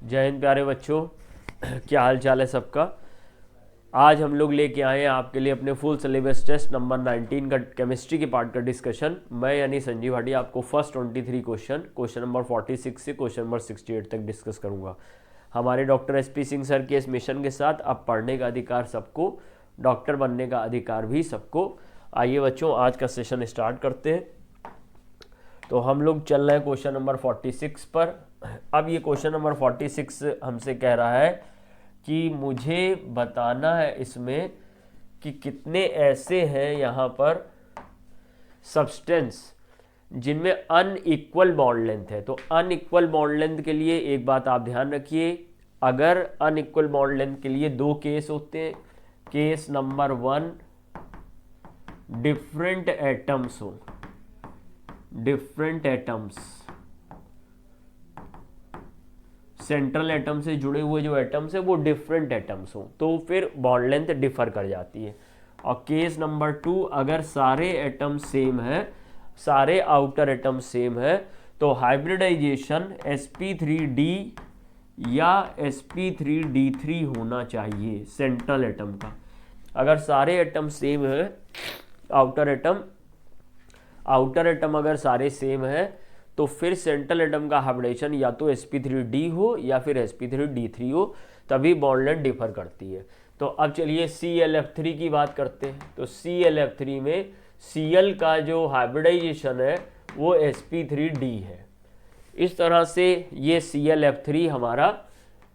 जय हिंद प्यारे बच्चों। क्या हाल चाल है सबका। आज हम लोग लेके आए हैं आपके लिए अपने फुल सिलेबस टेस्ट नंबर 19 का केमिस्ट्री के पार्ट का डिस्कशन। मैं यानी संजीव भाटिया आपको फर्स्ट 23 क्वेश्चन नंबर 46 से क्वेश्चन नंबर 68 तक डिस्कस करूंगा। हमारे डॉक्टर SP सिंह सर के इस मिशन के साथ अब पढ़ने का अधिकार सबको, डॉक्टर बनने का अधिकार भी सबको। आइए बच्चों, आज का सेशन स्टार्ट करते हैं। तो हम लोग चल रहे हैं क्वेश्चन नंबर 46 पर। अब ये क्वेश्चन नंबर 46 हमसे कह रहा है कि मुझे बताना है इसमें कि कितने ऐसे हैं यहाँ पर सब्सटेंस जिनमें अनइक्वल बॉन्ड लेंथ है। तो अनइक्वल बॉन्ड लेंथ के लिए एक बात आप ध्यान रखिए, अगर अनइक्वल बॉन्ड लेंथ के लिए दो केस होते हैं। केस नंबर 1, डिफरेंट एटम्स हो, डिफरेंट एटम्स, सेंट्रल एटम से जुड़े हुए जो एटम्स है वो डिफरेंट एटम्स हो, तो फिर बॉन्ड लेंथ डिफर कर जाती है। और केस नंबर 2, अगर सारे एटम सेम है, सारे आउटर एटम सेम है, तो हाइब्रिडाइजेशन sp3d या sp3d3 होना चाहिए सेंट्रल एटम का। अगर सारे एटम सेम है, आउटर एटम अगर सारे सेम है, तो फिर सेंट्रल एटम का हाइब्रिडेशन या तो sp3d हो या फिर sp3d3 हो, तभी बॉन्ड लेंथ डिफर करती है। तो अब चलिए ClF3 की बात करते हैं। तो ClF3 में Cl का जो हाइब्रिडाइजेशन है वो sp3d है। इस तरह से ये ClF3 हमारा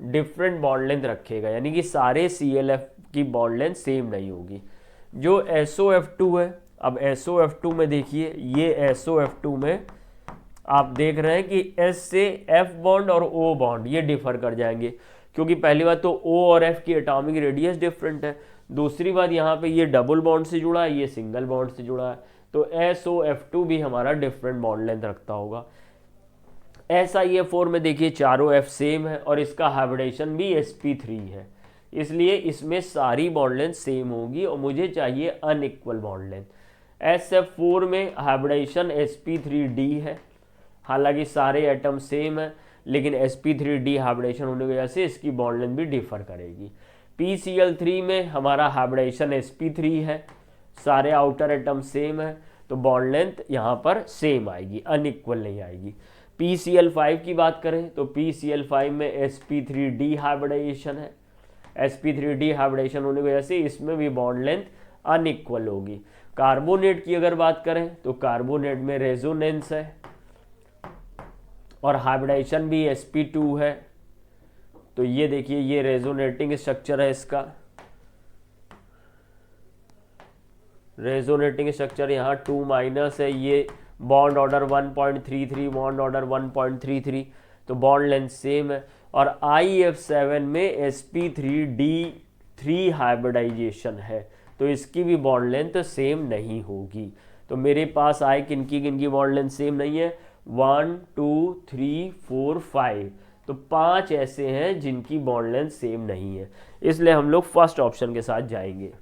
डिफरेंट बॉन्ड लेंथ रखेगा, यानी कि सारे ClF की बॉन्ड लेंथ सेम नहीं होगी। जो SOF2 है, अब SOF2 में देखिए, ये SOF2 में आप देख रहे हैं कि S से F बॉन्ड और O बॉन्ड ये डिफर कर जाएंगे, क्योंकि पहली बात तो O और F की एटॉमिक रेडियस डिफरेंट है। दूसरी बात यहाँ पे ये डबल बॉन्ड से जुड़ा है, ये सिंगल बॉन्ड से जुड़ा है, तो SOF2 भी हमारा डिफरेंट बॉन्ड लेंथ रखता होगा। SiF4 में देखिए चारों F सेम है और इसका हाइब्रिडेशन भी sp3 है, इसलिए इसमें सारी बॉन्ड लेंथ सेम होगी और मुझे चाहिए अनइक्वल बॉन्ड लेंथ। SF4 में हाइब्रिडेशन sp3d है, हालांकि सारे एटम सेम है, लेकिन sp3d हाइब्रिडेशन होने की वजह से इसकी बॉन्ड लेंथ भी डिफर करेगी। PCl3 में हमारा हाइब्रिडेशन sp3 है, सारे आउटर एटम सेम है, तो बॉन्ड लेंथ यहाँ पर सेम आएगी, अनइक्वल नहीं आएगी। PCl5 की बात करें तो PCl5 में sp3d हाइब्रिडाइजेशन है, sp3d हाइब्रिडेशन होने की वजह से इसमें भी बॉन्ड लेंथ अनइक्वल होगी। कार्बोनेट की अगर बात करें तो कार्बोनेट में रेजोनेंस है और हाइब्रिडाइजेशन भी sp2 है, तो ये देखिए ये रेजोनेटिंग स्ट्रक्चर है इसका। रेजोनेटिंग स्ट्रक्चर यहाँ 2- है, ये बॉन्ड ऑर्डर 1.33, बॉन्ड ऑर्डर 1.33, तो बॉन्ड लेंथ सेम है। और IF7 में sp3d3 हाइब्रिडाइजेशन है, तो इसकी भी बॉन्ड लेंथ सेम नहीं होगी। तो मेरे पास आए किनकी किनकी बॉन्ड लेंथ सेम नहीं है, 1 2 3 4 5, तो 5 ऐसे हैं जिनकी बॉन्ड लेंथ सेम नहीं है, इसलिए हम लोग फर्स्ट ऑप्शन के साथ जाएंगे।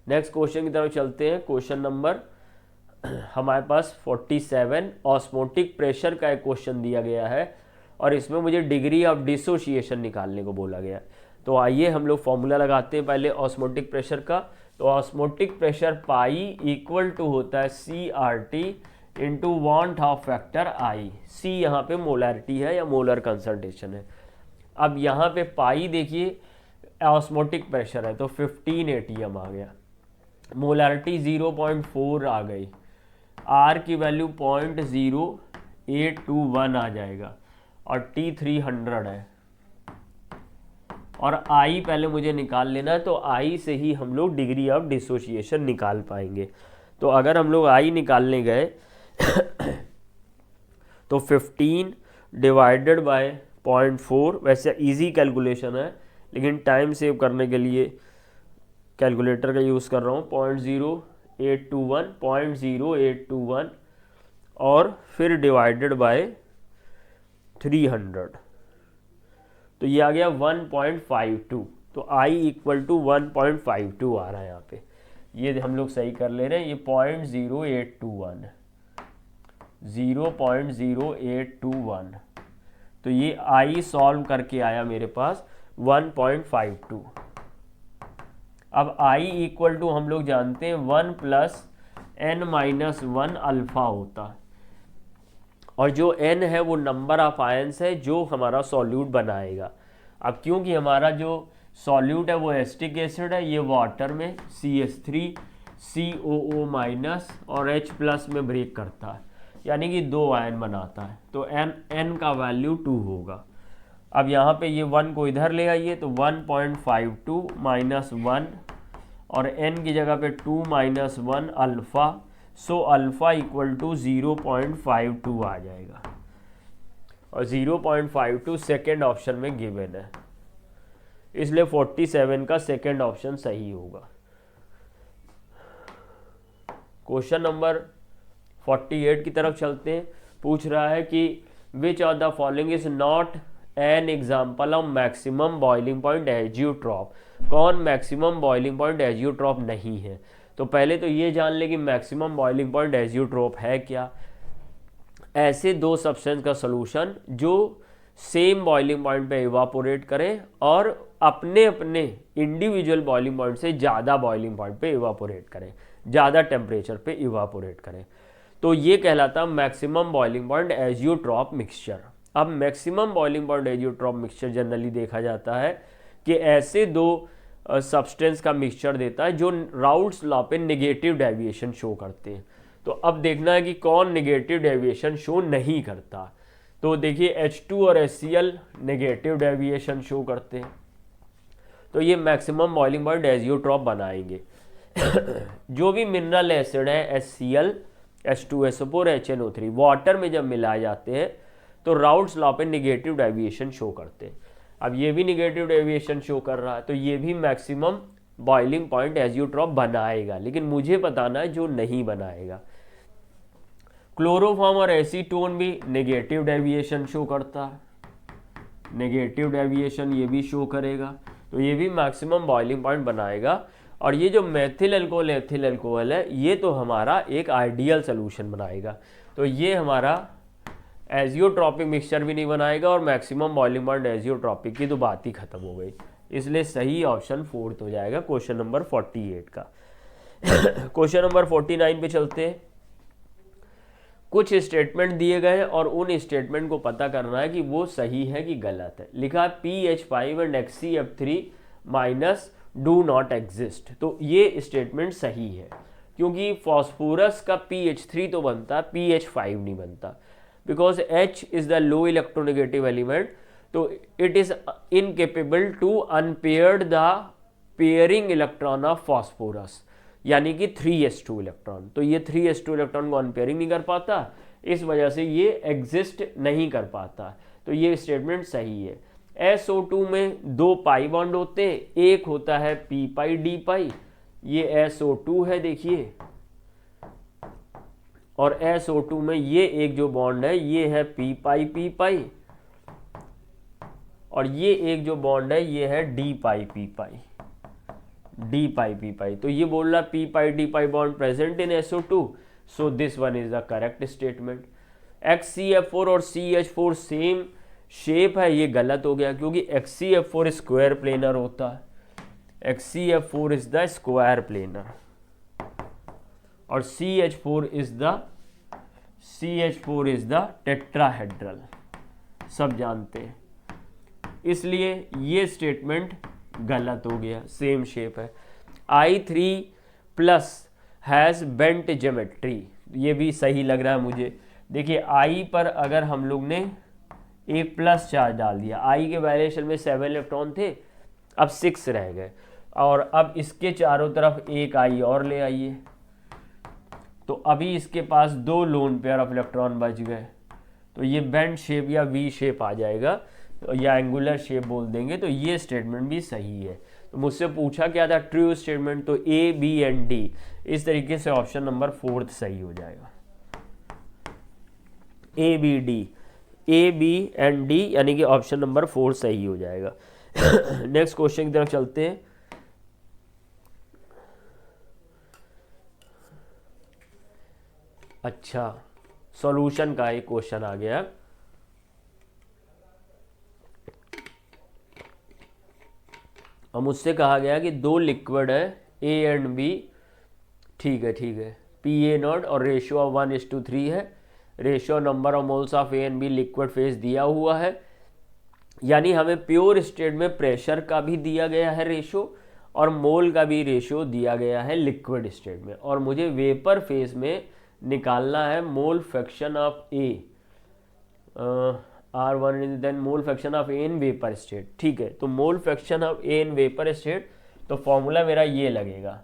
नेक्स्ट क्वेश्चन की तरफ चलते हैं। क्वेश्चन नंबर हमारे पास 47 ऑस्मोटिक प्रेशर का एक क्वेश्चन दिया गया है और इसमें मुझे डिग्री ऑफ डिसोसिएशन निकालने को बोला गया। तो आइए हम लोग फॉर्मूला लगाते हैं पहले ऑस्मोटिक प्रेशर का। तो osmotic pressure pi equal to होता है CRT into van't Hoff factor I। C यहाँ पे मोलैरिटी है या मोलर कंसंट्रेशन है। अब यहाँ पे पाई देखिए ऑस्मोटिक प्रेशर है, तो 15 ATM आ गया, मोलैरिटी 0.4 आ गई, R की वैल्यू 0.0821 आ जाएगा और T 300 है, और I पहले मुझे निकाल लेना है, तो I से ही हम लोग डिग्री ऑफ डिसोसिएशन निकाल पाएंगे। तो अगर हम लोग I निकालने गए तो 15 डिवाइडेड बाय 0.4, वैसे इजी कैलकुलेशन है लेकिन टाइम सेव करने के लिए कैलकुलेटर का यूज़ कर रहा हूँ। 0.0821 और फिर डिवाइडेड बाय 300, तो ये आ गया 1.52। तो I इक्वल टू 1.52 आ रहा है यहाँ पे, ये हम लोग सही कर ले रहे हैं। ये 0.0821, 0.0821, तो ये I सॉल्व करके आया मेरे पास 1.52। अब I इक्वल टू हम लोग जानते हैं 1 प्लस n माइनस 1 अल्फा होता है, और जो n है वो नंबर ऑफ आयंस है जो हमारा सॉल्यूट बनाएगा। अब क्योंकि हमारा जो सॉल्यूट है वो एसिटिक एसिड है, ये वाटर में CH3 COO माइनस और H प्लस में ब्रेक करता है, यानी कि 2 आयन बनाता है, तो n का वैल्यू 2 होगा। अब यहाँ पे ये 1 को इधर ले आइए, तो 1.52 माइनस 1 और n की जगह पे 2 minus 1 alpha, so alpha equal to 0.52 आ जाएगा, और 0.52 सेकेंड ऑप्शन में गिवन है, इसलिए 47 का सेकेंड ऑप्शन सही होगा। क्वेश्चन नंबर 48 की तरफ चलते हैं। पूछ रहा है कि which of the following is not an example of maximum boiling point azeotrope. कौन मैक्सिमम बॉइलिंग पॉइंट एजियोट्रॉप नहीं है? तो पहले तो ये जान ले कि मैक्सिमम बॉइलिंग पॉइंट एजियोट्रॉप है क्या। ऐसे दो सब्सटेंस का सॉल्यूशन जो सेम बॉइलिंग पॉइंट पे इवापोरेट करें और अपने अपने इंडिविजुअल बॉइलिंग पॉइंट से ज़्यादा बॉइलिंग पॉइंट पे इवापोरेट करें, ज़्यादा टेम्परेचर पे इवापोरेट करें, तो ये कहलाता maximum boiling point azeotrope mixture. अब maximum boiling point azeotrope mixture generally देखा जाता है कि ऐसे दो सब्सटेंस का मिक्सचर देता है जो राउल्ट्स लॉ पे नेगेटिव डेविएशन शो करते हैं। तो अब देखना है कि कौन नेगेटिव डेविएशन शो नहीं करता। तो देखिए H2 और HCl नेगेटिव डेविएशन शो करते हैं, तो ये मैक्सिमम बॉइलिंग पॉइंट एजियोट्रॉप बनाएंगे। जो भी मिनरल एसिड है HCl, H2SO4, HNO3 वाटर में जब मिलाए जाते हैं तो राउल्ट्स लॉ पे नेगेटिव डेविएशन शो करते हैं। अब ये भी नेगेटिव डेविएशन शो कर रहा है, तो ये भी मैक्सिमम बॉइलिंग पॉइंट एजियोट्रॉप बनाएगा, लेकिन मुझे बताना है जो नहीं बनाएगा। क्लोरोफॉर्म और एसीटोन भी नेगेटिव डेविएशन शो करता है, नेगेटिव डेविएशन ये भी शो करेगा, तो ये भी मैक्सिमम बॉइलिंग पॉइंट बनाएगा। और ये जो मेथिल अल्कोहल एथिल अल्कोहल है, ये तो हमारा एक आइडियल सोल्यूशन बनाएगा, तो ये हमारा एजियोट्रॉपिक मिक्सचर भी नहीं बनाएगा और मैक्सिमम बॉइलिंग पॉइंट एजियोट्रॉपिक की तो बात ही खत्म हो गई। इसलिए सही ऑप्शन 4 हो जाएगा क्वेश्चन नंबर 48 का। क्वेश्चन नंबर 49 पे चलते हैं। कुछ स्टेटमेंट दिए गए हैं और उन स्टेटमेंट को पता करना है कि वो सही है कि गलत है। लिखा है PH5 and HCF3 minus do not exist, तो ये स्टेटमेंट सही है क्योंकि फॉस्फोरस का PH3 तो बनता, PH5 नहीं बनता, because H is the low electronegative element, तो it is incapable to unpaired the pairing electron of phosphorus, यानी कि 3s2 इलेक्ट्रॉन, तो ये 3s2 इलेक्ट्रॉन को अनपेयरिंग नहीं कर पाता, इस वजह से ये एग्जिस्ट नहीं कर पाता, तो ये स्टेटमेंट सही है। SO2 में 2 पाई बॉन्ड होते हैं, एक होता है p पाई d पाई, ये SO2 है देखिए, और SO2 में ये एक जो बॉन्ड है ये है p पाई, और ये एक जो बॉन्ड है ये है d पाई p पाई, तो ये बोल रहा p pi d pi bond present in SO2, so this one is the correct statement. HCF4 और CH4 सेम शेप है, ये गलत हो गया क्योंकि HCF4 स्क्वायर प्लेनर होता है, HCF4 is the square planar और CH4 इज द टेट्राहेड्रल, सब जानते हैं, इसलिए ये स्टेटमेंट गलत हो गया, सेम शेप है। I3 plus has bent geometry, ये भी सही लग रहा है मुझे। देखिए I पर अगर हम लोग ने एक प्लस चार्ज डाल दिया, I के वाइब्रेशन में 7 इलेक्ट्रॉन थे, अब 6 रह गए, और अब इसके चारों तरफ एक I और ले आइए, तो अभी इसके पास 2 लोन पेयर ऑफ इलेक्ट्रॉन बच गए, तो ये बेंट शेप या वी शेप आ जाएगा या एंगुलर शेप बोल देंगे, तो ये स्टेटमेंट भी सही है। तो मुझसे पूछा क्या था ट्रू स्टेटमेंट, तो A, B एंड D, इस तरीके से ऑप्शन नंबर 4 सही हो जाएगा, A, B एंड D, यानी कि ऑप्शन नंबर 4 सही हो जाएगा। नेक्स्ट क्वेश्चन की तरफ चलते हैं। अच्छा, सॉल्यूशन का एक क्वेश्चन आ गया। और मुझसे कहा गया कि दो लिक्विड है ए एंड बी, ठीक है पी ए नॉट, और रेशियो ऑफ 1:3 है, ratio number of moles of A and B liquid phase दिया हुआ है, यानी हमें प्योर स्टेट में प्रेशर का भी दिया गया है रेशियो और मोल का भी रेशियो दिया गया है लिक्विड स्टेट में, और मुझे वेपर फेज में निकालना है mole fraction of A R1 then mole fraction of A in vapour state. ठीक है, तो mole fraction of A in vapour state, तो फॉर्मूला मेरा ये लगेगा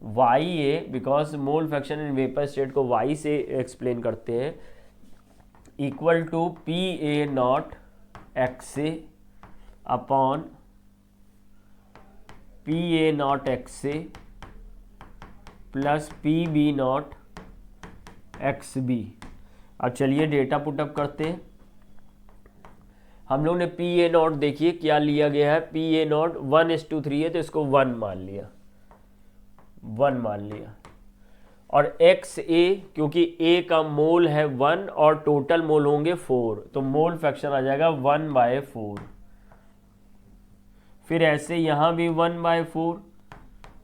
Y A, because mole fraction in vapour state को वाई से एक्सप्लेन करते हैं, equal to P A naught X A upon P A naught X A plus P B naught X B. अब चलिए डेटा पुटअप करते हैं। हम लोग ने पी ए नॉट देखिए क्या लिया गया है, पी ए नॉट 1:3 है तो इसको 1 मान लिया, और एक्स ए क्योंकि ए का मोल है 1 और टोटल मोल होंगे 4, तो मोल फ्रैक्शन आ जाएगा 1/4। फिर ऐसे यहां भी 1/4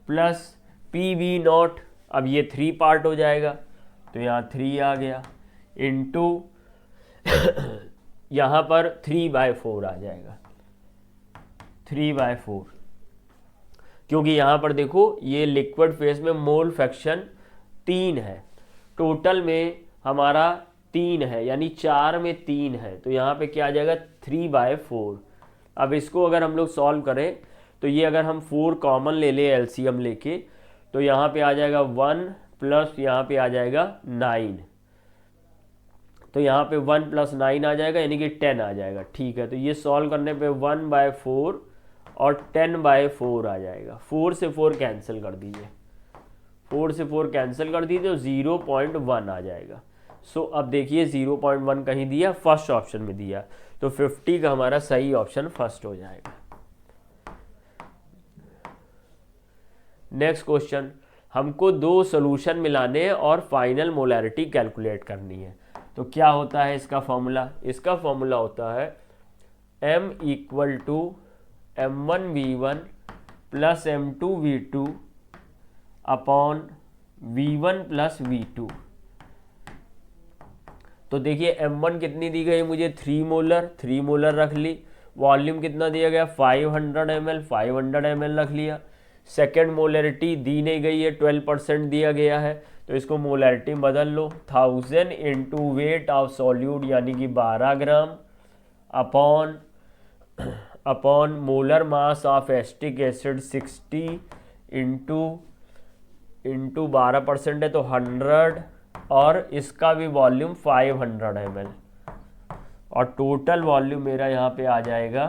प्लस पी बी नॉट, अब ये 3 पार्ट हो जाएगा तो यहाँ 3 आ गया, इंटू यहाँ पर 3/4 आ जाएगा, 3/4, क्योंकि यहाँ पर देखो ये लिक्विड फेज में मोल फ्रैक्शन 3 है, टोटल में हमारा 3 है, यानी 4 में 3 है, तो यहाँ पे क्या आ जाएगा 3/4। अब इसको अगर हम लोग सॉल्व करें तो ये अगर हम 4 कॉमन ले ले एलसीएम लेके, तो यहाँ पे आ जाएगा 1 प्लस यहाँ पे आ जाएगा 9, तो यहाँ पे 1 + 9 आ जाएगा, यानी कि 10 आ जाएगा। ठीक है, तो ये सॉल्व करने पे 1/4 और 10/4 आ जाएगा। 4 से 4 कैंसिल कर दीजिए, 4 से 4 कैंसिल कर दीजिए तो 0.1 आ जाएगा। सो अब देखिए 0.1 कहीं दिया, फर्स्ट ऑप्शन में दिया, तो 50 का हमारा सही ऑप्शन फर्स्ट हो जाएगा। नेक्स्ट क्वेश्चन, हमको 2 सोल्यूशन मिलाने और फाइनल मोलैरिटी कैलकुलेट करनी है। तो क्या होता है इसका फॉर्मूला? इसका फॉर्मूला होता है M = M1V1 + M2V2 upon V1 + V2। तो देखिए M1 कितनी दी गई मुझे 3 मोलर रख ली, वॉल्यूम कितना दिया गया 500 ml, 500 ml रख लिया। सेकेंड मोलरिटी दी नहीं गई है, 12% दिया गया है, तो इसको मोलरिटी बदल लो, 1000 इंटू वेट ऑफ सॉल्यूट यानी कि 12 ग्राम upon molar mass of acetic acid 60 into 12% है तो 100, और इसका भी वॉल्यूम 500 ml, और टोटल वॉल्यूम मेरा यहाँ पे आ जाएगा,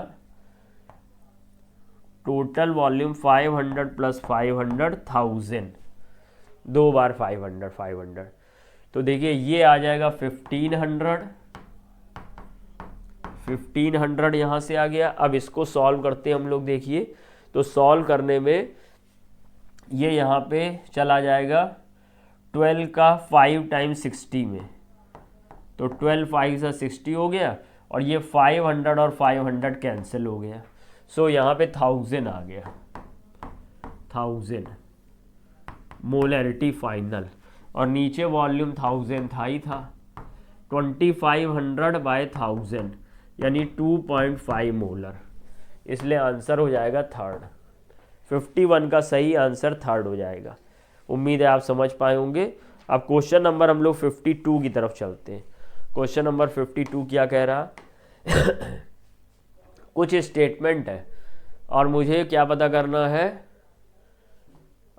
टोटल वॉल्यूम 500 + 500 1000, 2 बार 500। तो देखिए ये आ जाएगा 1500 यहाँ से आ गया। अब इसको सॉल्व करते हैं हम लोग, देखिए तो सॉल्व करने में ये यहाँ पे चला जाएगा 12 का 5 × 60 में, तो 12 5 से 60 हो गया, और ये 500 और 500 कैंसिल हो गया, सो यहाँ पे 1000 आ गया, 1000 मोलैरिटी फाइनल, और नीचे वॉल्यूम 1000 था ही था, 2500/1000 यानी 2.5 मोलर, इसलिए आंसर हो जाएगा थर्ड। 51 का सही आंसर थर्ड हो जाएगा। उम्मीद है आप समझ पाए होंगे। अब क्वेश्चन नंबर हम लोग 52 की तरफ चलते हैं। क्वेश्चन नंबर 52 क्या कह रहा कुछ स्टेटमेंट है और मुझे क्या पता करना है,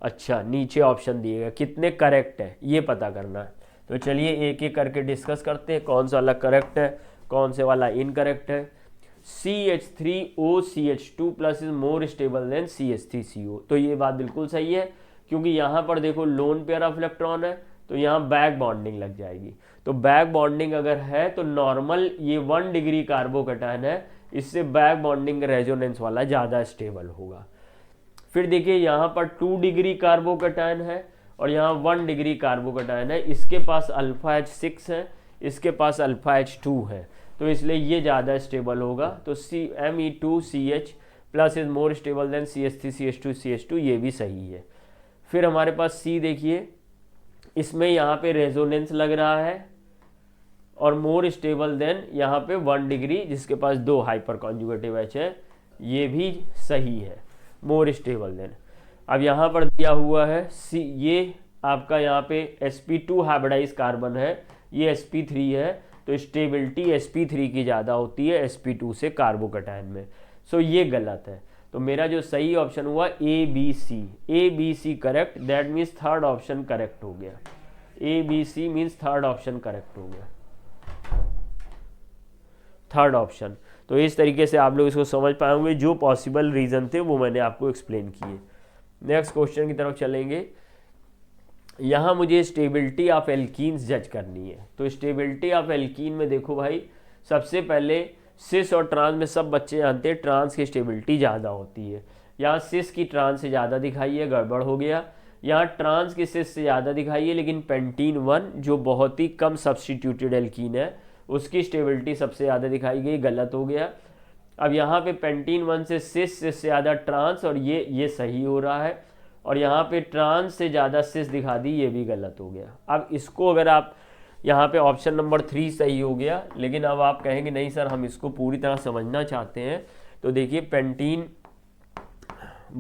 अच्छा नीचे ऑप्शन दिएगा कितने करेक्ट है ये पता करना है। तो चलिए एक एक करके डिस्कस करते हैं, कौन सा वाला करेक्ट है, कौन से वाला इनकरेक्ट है। CH3OCH2+ is more stable then CH3CO, तो ये बात बिल्कुल सही है, क्योंकि यहाँ पर देखो लोन पेयर ऑफ इलेक्ट्रॉन है तो यहाँ बैक बॉन्डिंग लग जाएगी। तो बैक बॉन्डिंग अगर है तो नॉर्मल ये 1 डिग्री कार्बोकैटायन है, इससे बैक बॉन्डिंग रेजोनेंस वाला ज़्यादा स्टेबल होगा। फिर देखिए यहाँ पर 2 डिग्री कार्बोकैटायन है और यहाँ 1 डिग्री कार्बोकैटायन है, इसके पास अल्फा H6 है, इसके पास अल्फा H2 है, तो इसलिए ये ज़्यादा स्टेबल होगा। तो Me2CH plus is more stable then CH3 CH2 CH2, ये भी सही है। फिर हमारे पास C देखिए, इसमें यहाँ पे रेजोनेंस लग रहा है और मोर स्टेबल देन यहाँ पे 1 डिग्री, जिसके पास 2 हाइपर कॉन्जुगेटिव H है, ये भी सही है, मोर स्टेबल देन। अब यहाँ पर दिया हुआ है C, ये आपका यहाँ पे sp2 हाइब्रिडाइज कार्बन है, ये sp3 है, तो स्टेबिलिटी sp3 की ज़्यादा होती है sp2 से कार्बोकैटायन में। सो ये गलत है, तो मेरा जो सही ऑप्शन हुआ ABC correct, that means third option correct हो गया। ABC means third option correct हो गया, थर्ड ऑप्शन। तो इस तरीके से आप लोग इसको समझ पाएंगे, जो पॉसिबल रीज़न थे वो मैंने आपको एक्सप्लेन किए। नेक्स्ट क्वेश्चन की तरफ चलेंगे। यहाँ मुझे स्टेबिलिटी ऑफ एल्कीन्स जज करनी है। तो स्टेबिलिटी ऑफ एल्कीन में देखो भाई, सबसे पहले सिस और ट्रांस में सब बच्चे जानते हैं ट्रांस की स्टेबिलिटी ज़्यादा होती है। यहाँ सिस की ट्रांस से ज़्यादा दिखाई है, गड़बड़ हो गया। यहाँ ट्रांस की सिस से ज़्यादा दिखाई है, लेकिन पेंटीन 1 जो बहुत ही कम सब्स्टिट्यूटेड एल्कीन है, उसकी स्टेबिलिटी सबसे ज़्यादा दिखाई गई, गलत हो गया। अब यहाँ पे पेंटीन 1 से सिस से ज़्यादा ट्रांस, और ये सही हो रहा है। और यहाँ पे ट्रांस से ज़्यादा सिस दिखा दी, ये भी गलत हो गया। अब इसको अगर आप यहाँ पे ऑप्शन नंबर 3 सही हो गया, लेकिन अब आप कहेंगे नहीं सर हम इसको पूरी तरह समझना चाहते हैं, तो देखिए पेंटीन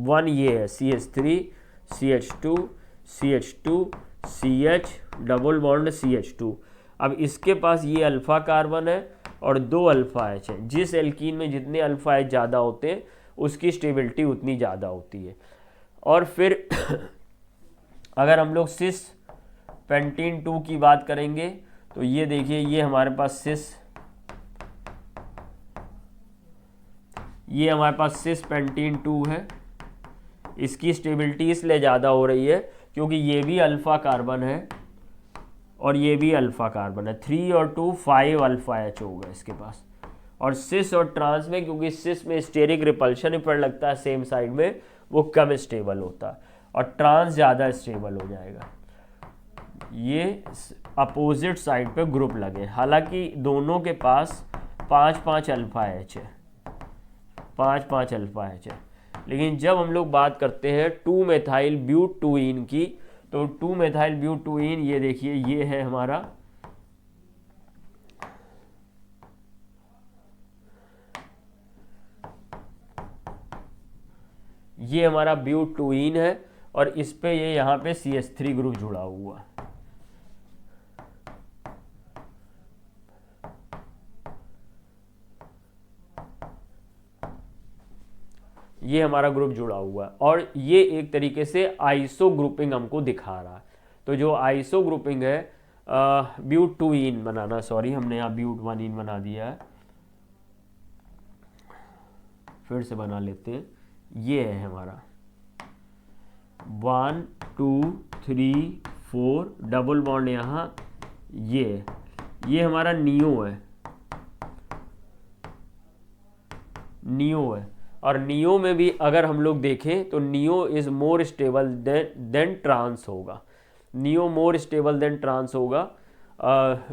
1 ये है CH3 CH2 CH2 CH double bond CH2। अब इसके पास ये अल्फा कार्बन है और 2 अल्फा H है। जिस एल्कीन में जितने अल्फा H ज़्यादा होते हैं उसकी स्टेबिलिटी उतनी ज़्यादा होती है। और फिर अगर हम लोग सिस पेंटीन 2 की बात करेंगे, तो ये देखिए, ये हमारे पास सिस पेंटीन 2 है। इसकी स्टेबिलिटी इसलिए ज़्यादा हो रही है क्योंकि ये भी अल्फा कार्बन है और ये भी अल्फा कार्बन है। 3 और 2 5 अल्फा H होगा इसके पास। और सिस और ट्रांस में, क्योंकि सिस में स्टेरिक रिपल्शन इफेक्ट लगता है सेम साइड में, वो कम स्टेबल होता है और ट्रांस ज़्यादा स्टेबल हो जाएगा। ये अपोजिट साइड पे ग्रुप लगे, हालांकि दोनों के पास 5-5 अल्फा H है, 5-5 अल्फा H है। लेकिन जब हम लोग बात करते हैं 2 मेथाइल ब्यूटूइन की, तो 2 मेथाइल ब्यूटूइन, ये देखिए ये है हमारा, ये हमारा ब्यूटूइन है और इस पे ये यहाँ पे CH3 ग्रुप जुड़ा हुआ है। ये हमारा ग्रुप जुड़ा हुआ है और ये एक तरीके से आइसो ग्रुपिंग हमको दिखा रहा है। तो जो आइसो ग्रुपिंग है, ब्यूटूइन बनाना, सॉरी हमने यहाँ ब्यूटवानीन बना दिया है, फिर से बना लेते हैं। ये है हमारा 1 2 3 4 डबल बॉन्ड यहाँ, ये हमारा नियो है। और नियो में भी अगर हम लोग देखें तो neo is more stable than trans होगा। Neo more stable than trans होगा,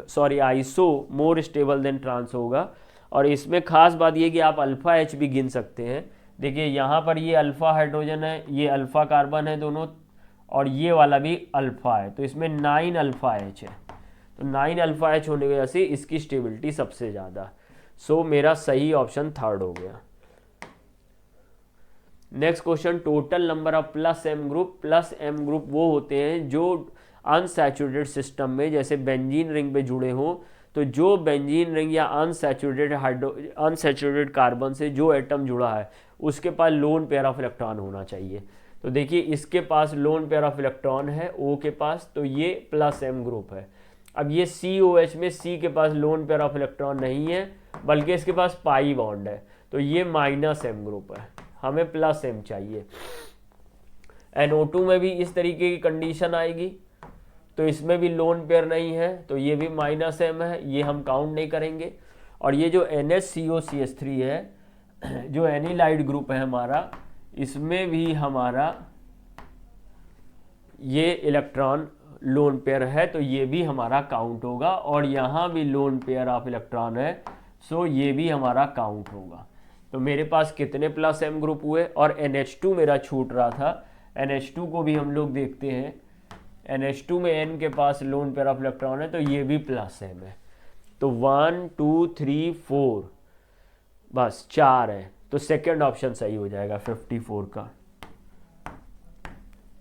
sorry iso more stable than trans होगा। और इसमें खास बात ये कि आप अल्फा H भी गिन सकते हैं। देखिए यहाँ पर ये अल्फा हाइड्रोजन है, ये अल्फा कार्बन है दोनों, और ये वाला भी अल्फा है, तो इसमें 9 अल्फा H है। तो 9 अल्फा H होने की वजह से इसकी स्टेबिलिटी सबसे ज़्यादा। सो मेरा सही ऑप्शन थर्ड हो गया। Next question, total number of plus M group वो होते हैं जो अनसैचुरेटेड सिस्टम में, जैसे बेंजीन रिंग पे जुड़े हों, तो जो बेंजीन रिंग या अनसैचुरेटेड कार्बन से जो एटम जुड़ा है उसके पास लोन पेयर ऑफ इलेक्ट्रॉन होना चाहिए। तो देखिए इसके पास लोन पेयर ऑफ इलेक्ट्रॉन है O के पास, तो ये प्लस एम ग्रुप है। अब ये COH में C के पास लोन पेयर ऑफ इलेक्ट्रॉन नहीं है, बल्कि इसके पास पाई बॉन्ड है, तो ये माइनस एम ग्रुप है, हमें प्लस एम चाहिए। NO2 में भी इस तरीके की कंडीशन आएगी, तो इसमें भी लोन पेयर नहीं है, तो ये भी माइनस एम है, ये हम काउंट नहीं करेंगे। और ये जो NHCOCH3 है, जो एनिलाइड ग्रुप है हमारा, इसमें भी हमारा ये इलेक्ट्रॉन लोन पेयर है, तो ये भी हमारा काउंट होगा। और यहाँ भी लोन पेयर ऑफ इलेक्ट्रॉन है, सो ये भी हमारा काउंट होगा। तो मेरे पास कितने प्लस एम ग्रुप हुए, और NH2 मेरा छूट रहा था, NH2 को भी हम लोग देखते हैं। NH2 में N के पास लोन पेयर ऑफ इलेक्ट्रॉन है, तो ये भी प्लस एम है। तो 1 2 3 4 बस 4 है, तो सेकेंड ऑप्शन सही हो जाएगा 54 का।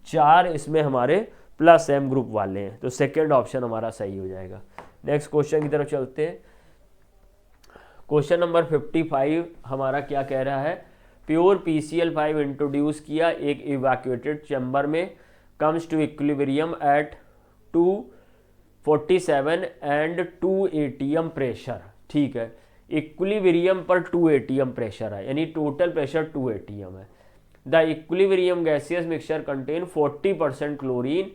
4 इसमें हमारे प्लस एम ग्रुप वाले हैं, तो सेकेंड ऑप्शन हमारा सही हो जाएगा। नेक्स्ट क्वेश्चन की तरफ चलते हैं। क्वेश्चन नंबर 55 हमारा क्या कह रहा है, प्योर PCl5 इंट्रोड्यूस किया एक इवैक्यूएटेड चैम्बर में, comes to equilibrium at 247 and 2 atm pressure. ठीक है, इक्विलिब्रियम पर 2 atm प्रेशर है, यानी टोटल प्रेशर 2 atm है। The equilibrium gaseous mixture contain 40% chlorine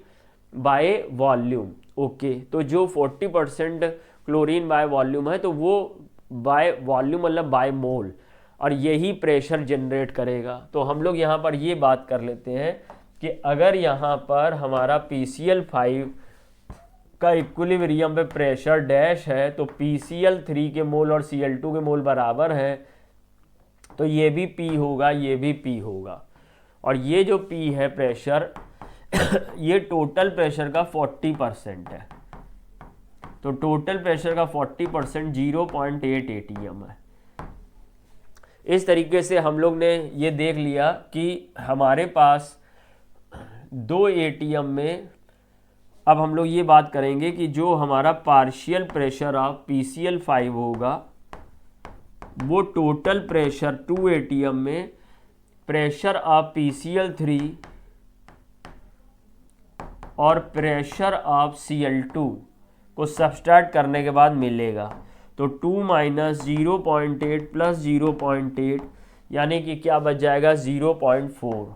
by volume. Okay, तो जो 40% क्लोरीन बाय वॉल्यूम है, तो वो बाय वॉल्यूम मतलब बाय मोल, और यही प्रेशर जनरेट करेगा। तो हम लोग यहाँ पर ये बात कर लेते हैं कि अगर यहाँ पर हमारा PCl5 का इक्विलिब्रियम पे प्रेशर डैश है, तो PCl3 के मोल और Cl2 के मोल बराबर है, तो ये भी P होगा, ये भी P होगा। और ये जो P है प्रेशर ये टोटल प्रेशर का 40% है, तो टोटल प्रेशर का 40% 0.8 atm है। इस तरीके से हम लोग ने ये देख लिया कि हमारे पास 2 atm में, अब हम लोग ये बात करेंगे कि जो हमारा पार्शियल प्रेशर ऑफ PCl5 होगा, वो टोटल प्रेशर 2 atm में प्रेशर ऑफ PCl3 और प्रेशर ऑफ Cl2 को सब्सट्रैक्ट करने के बाद मिलेगा। तो 2 माइनस 0.8 प्लस 0.8 यानी कि क्या बच जाएगा 0.4।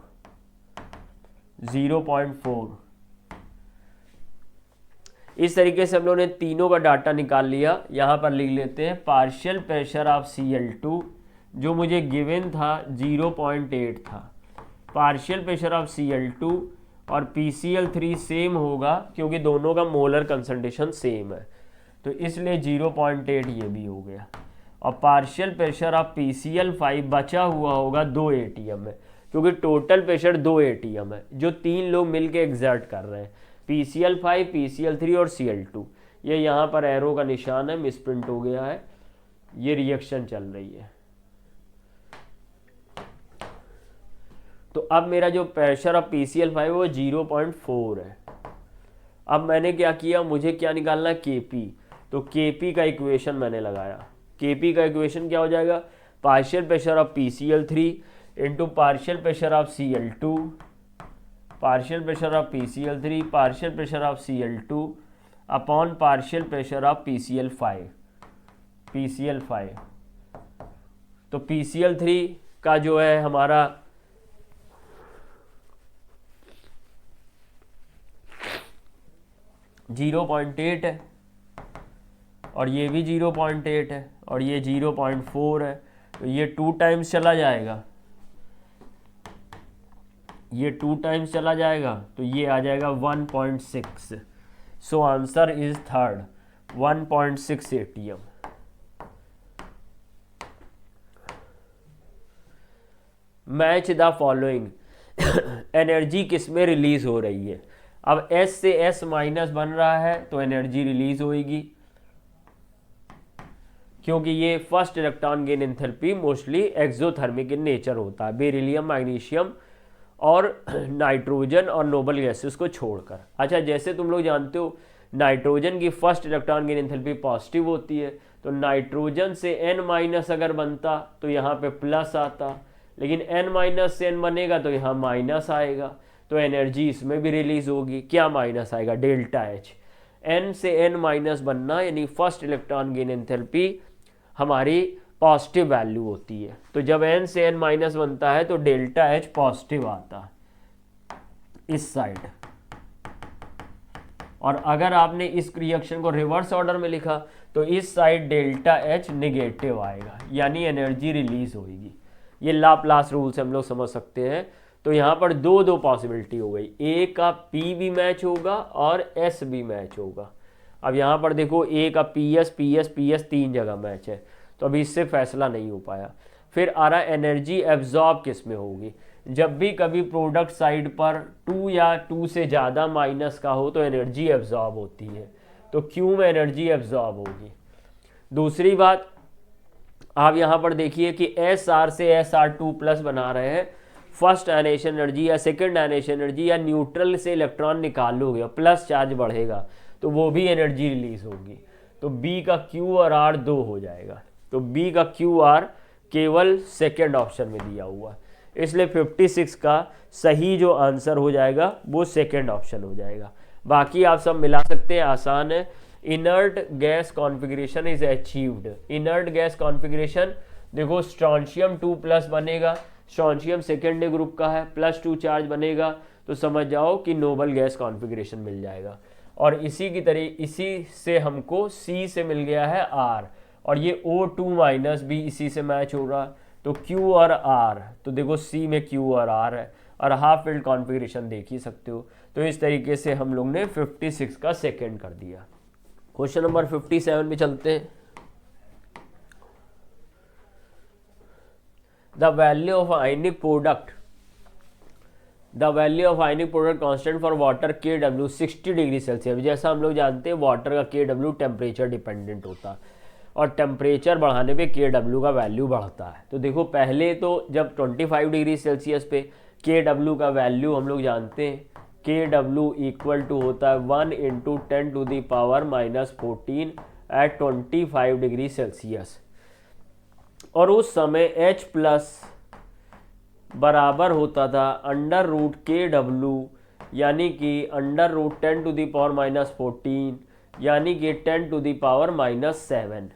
इस तरीके से हम लोगों ने तीनों का डाटा निकाल लिया। यहाँ पर लिख लेते हैं पार्शियल प्रेशर ऑफ Cl2 जो मुझे गिवन था 0.8 था, पार्शियल प्रेशर ऑफ Cl2 और PCl3 सेम होगा क्योंकि दोनों का मोलर कंसंट्रेशन सेम है, तो इसलिए 0.8 ये भी हो गया। और पार्शियल प्रेशर ऑफ PCl5 बचा हुआ होगा 2 atm में, क्योंकि टोटल प्रेशर 2 atm है जो तीन लोग मिलके एग्जर्ट कर रहे हैं, PCl5, PCl3 और Cl2। ये यहाँ पर एरो का निशान है, मिसप्रिंट हो गया है, ये रिएक्शन चल रही है। तो अब मेरा जो प्रेशर ऑफ PCl5 है वो 0.4 है। अब मैंने क्या किया, मुझे क्या निकालना है Kp, तो Kp का इक्वेशन मैंने लगाया। Kp का इक्वेशन क्या हो जाएगा, partial pressure of PCl3 into partial pressure of Cl2, partial pressure of PCl3 partial pressure of Cl2 upon partial pressure of PCl5। तो PCl3 का जो है हमारा .8 है और ये भी 0.8 है और ये 0.4 है, तो ये 2 टाइम्स चला जाएगा, ये 2 टाइम्स चला जाएगा, तो ये आ जाएगा 1.6। So answer is third 1.6 atm। Match the following energy किस में रिलीज हो रही है। अब S से S माइनस बन रहा है तो एनर्जी रिलीज होएगी, क्योंकि ये first electron gain enthalpy mostly exothermic in nature होता है, बेरिलियम, मैग्नीशियम और नाइट्रोजन और नोबल गैसेस को छोड़कर। अच्छा, जैसे तुम लोग जानते हो नाइट्रोजन की first electron gain enthalpy positive होती है, तो नाइट्रोजन से N माइनस अगर बनता तो यहाँ पे प्लस आता, लेकिन N माइनस से N बनेगा तो यहाँ माइनस आएगा, तो एनर्जी इसमें भी रिलीज होगी। क्या माइनस आएगा, डेल्टा H। N से N माइनस बनना यानी फर्स्ट इलेक्ट्रॉन गेन एंथैल्पी हमारी पॉजिटिव वैल्यू होती है, तो जब N से N माइनस बनता है तो डेल्टा H पॉजिटिव आता है इस साइड। और अगर आपने इस रिएक्शन को रिवर्स ऑर्डर में लिखा तो इस साइड डेल्टा H निगेटिव आएगा, यानी एनर्जी रिलीज होगी। ये लाप्लास रूल से हम लोग समझ सकते हैं। तो यहाँ पर दो पॉसिबिलिटी हो गई, A का P भी मैच होगा और S भी मैच होगा। अब यहाँ पर देखो A का PS 3 जगह मैच है, तो अभी इससे फैसला नहीं हो पाया। फिर आ रहा एनर्जी एब्जॉर्ब किस में होगी, जब भी कभी प्रोडक्ट साइड पर 2 या 2 से ज़्यादा माइनस का हो तो एनर्जी एब्जॉर्ब होती है, तो क्यू में एनर्जी एब्जॉर्ब होगी। दूसरी बात आप यहाँ पर देखिए कि SR से SR2 प्लस बना रहे हैं, फर्स्ट आयनेशन एनर्जी या सेकंड आयनेशन एनर्जी या न्यूट्रल से इलेक्ट्रॉन निकालोगे और प्लस चार्ज बढ़ेगा तो वो भी एनर्जी रिलीज होगी, तो B का Q और R 2 हो जाएगा, तो B का Q R केवल सेकेंड ऑप्शन में दिया हुआ, इसलिए 56 का सही जो आंसर हो जाएगा वो सेकेंड ऑप्शन हो जाएगा। बाकी आप सब मिला सकते हैं, आसान है। Inert gas configuration is achieved, inert gas configuration देखो स्ट्रॉन्शियम 2 प्लस बनेगा, स्ट्रॉन्शियम सेकेंड ग्रुप का है, +2 चार्ज बनेगा, तो समझ जाओ कि नोबल गैस कॉन्फ़िगरेशन मिल जाएगा। और इसी की तरह इसी से हमको C से मिल गया है R, और ये O2 माइनस भी इसी से मैच हो रहा, तो Q और R, तो देखो C में Q और R है, और हाफ फील्ड कॉन्फ़िगरेशन देख ही सकते हो। तो इस तरीके से हम लोग ने 56 का सेकेंड कर दिया। क्वेश्चन नंबर 57 में चलते हैं। The value of ionic product, the value of ionic product constant for water KW 60 degree Celsius. जैसा हम लोग जानते हैं वाटर का KW टेम्परेचर डिपेंडेंट होता है, और टेम्परेचर बढ़ाने पे KW का वैल्यू बढ़ता है। तो देखो पहले तो जब 25 डिग्री सेल्सियस पे KW का वैल्यू हम लोग जानते हैं, KW इक्वल टू होता है 1 × 10⁻⁻14 एट 25 डिग्री सेल्सियस, और उस समय H प्लस बराबर होता था √KW, यानी कि √10⁻⁻14 यानी कि 10⁻⁻7।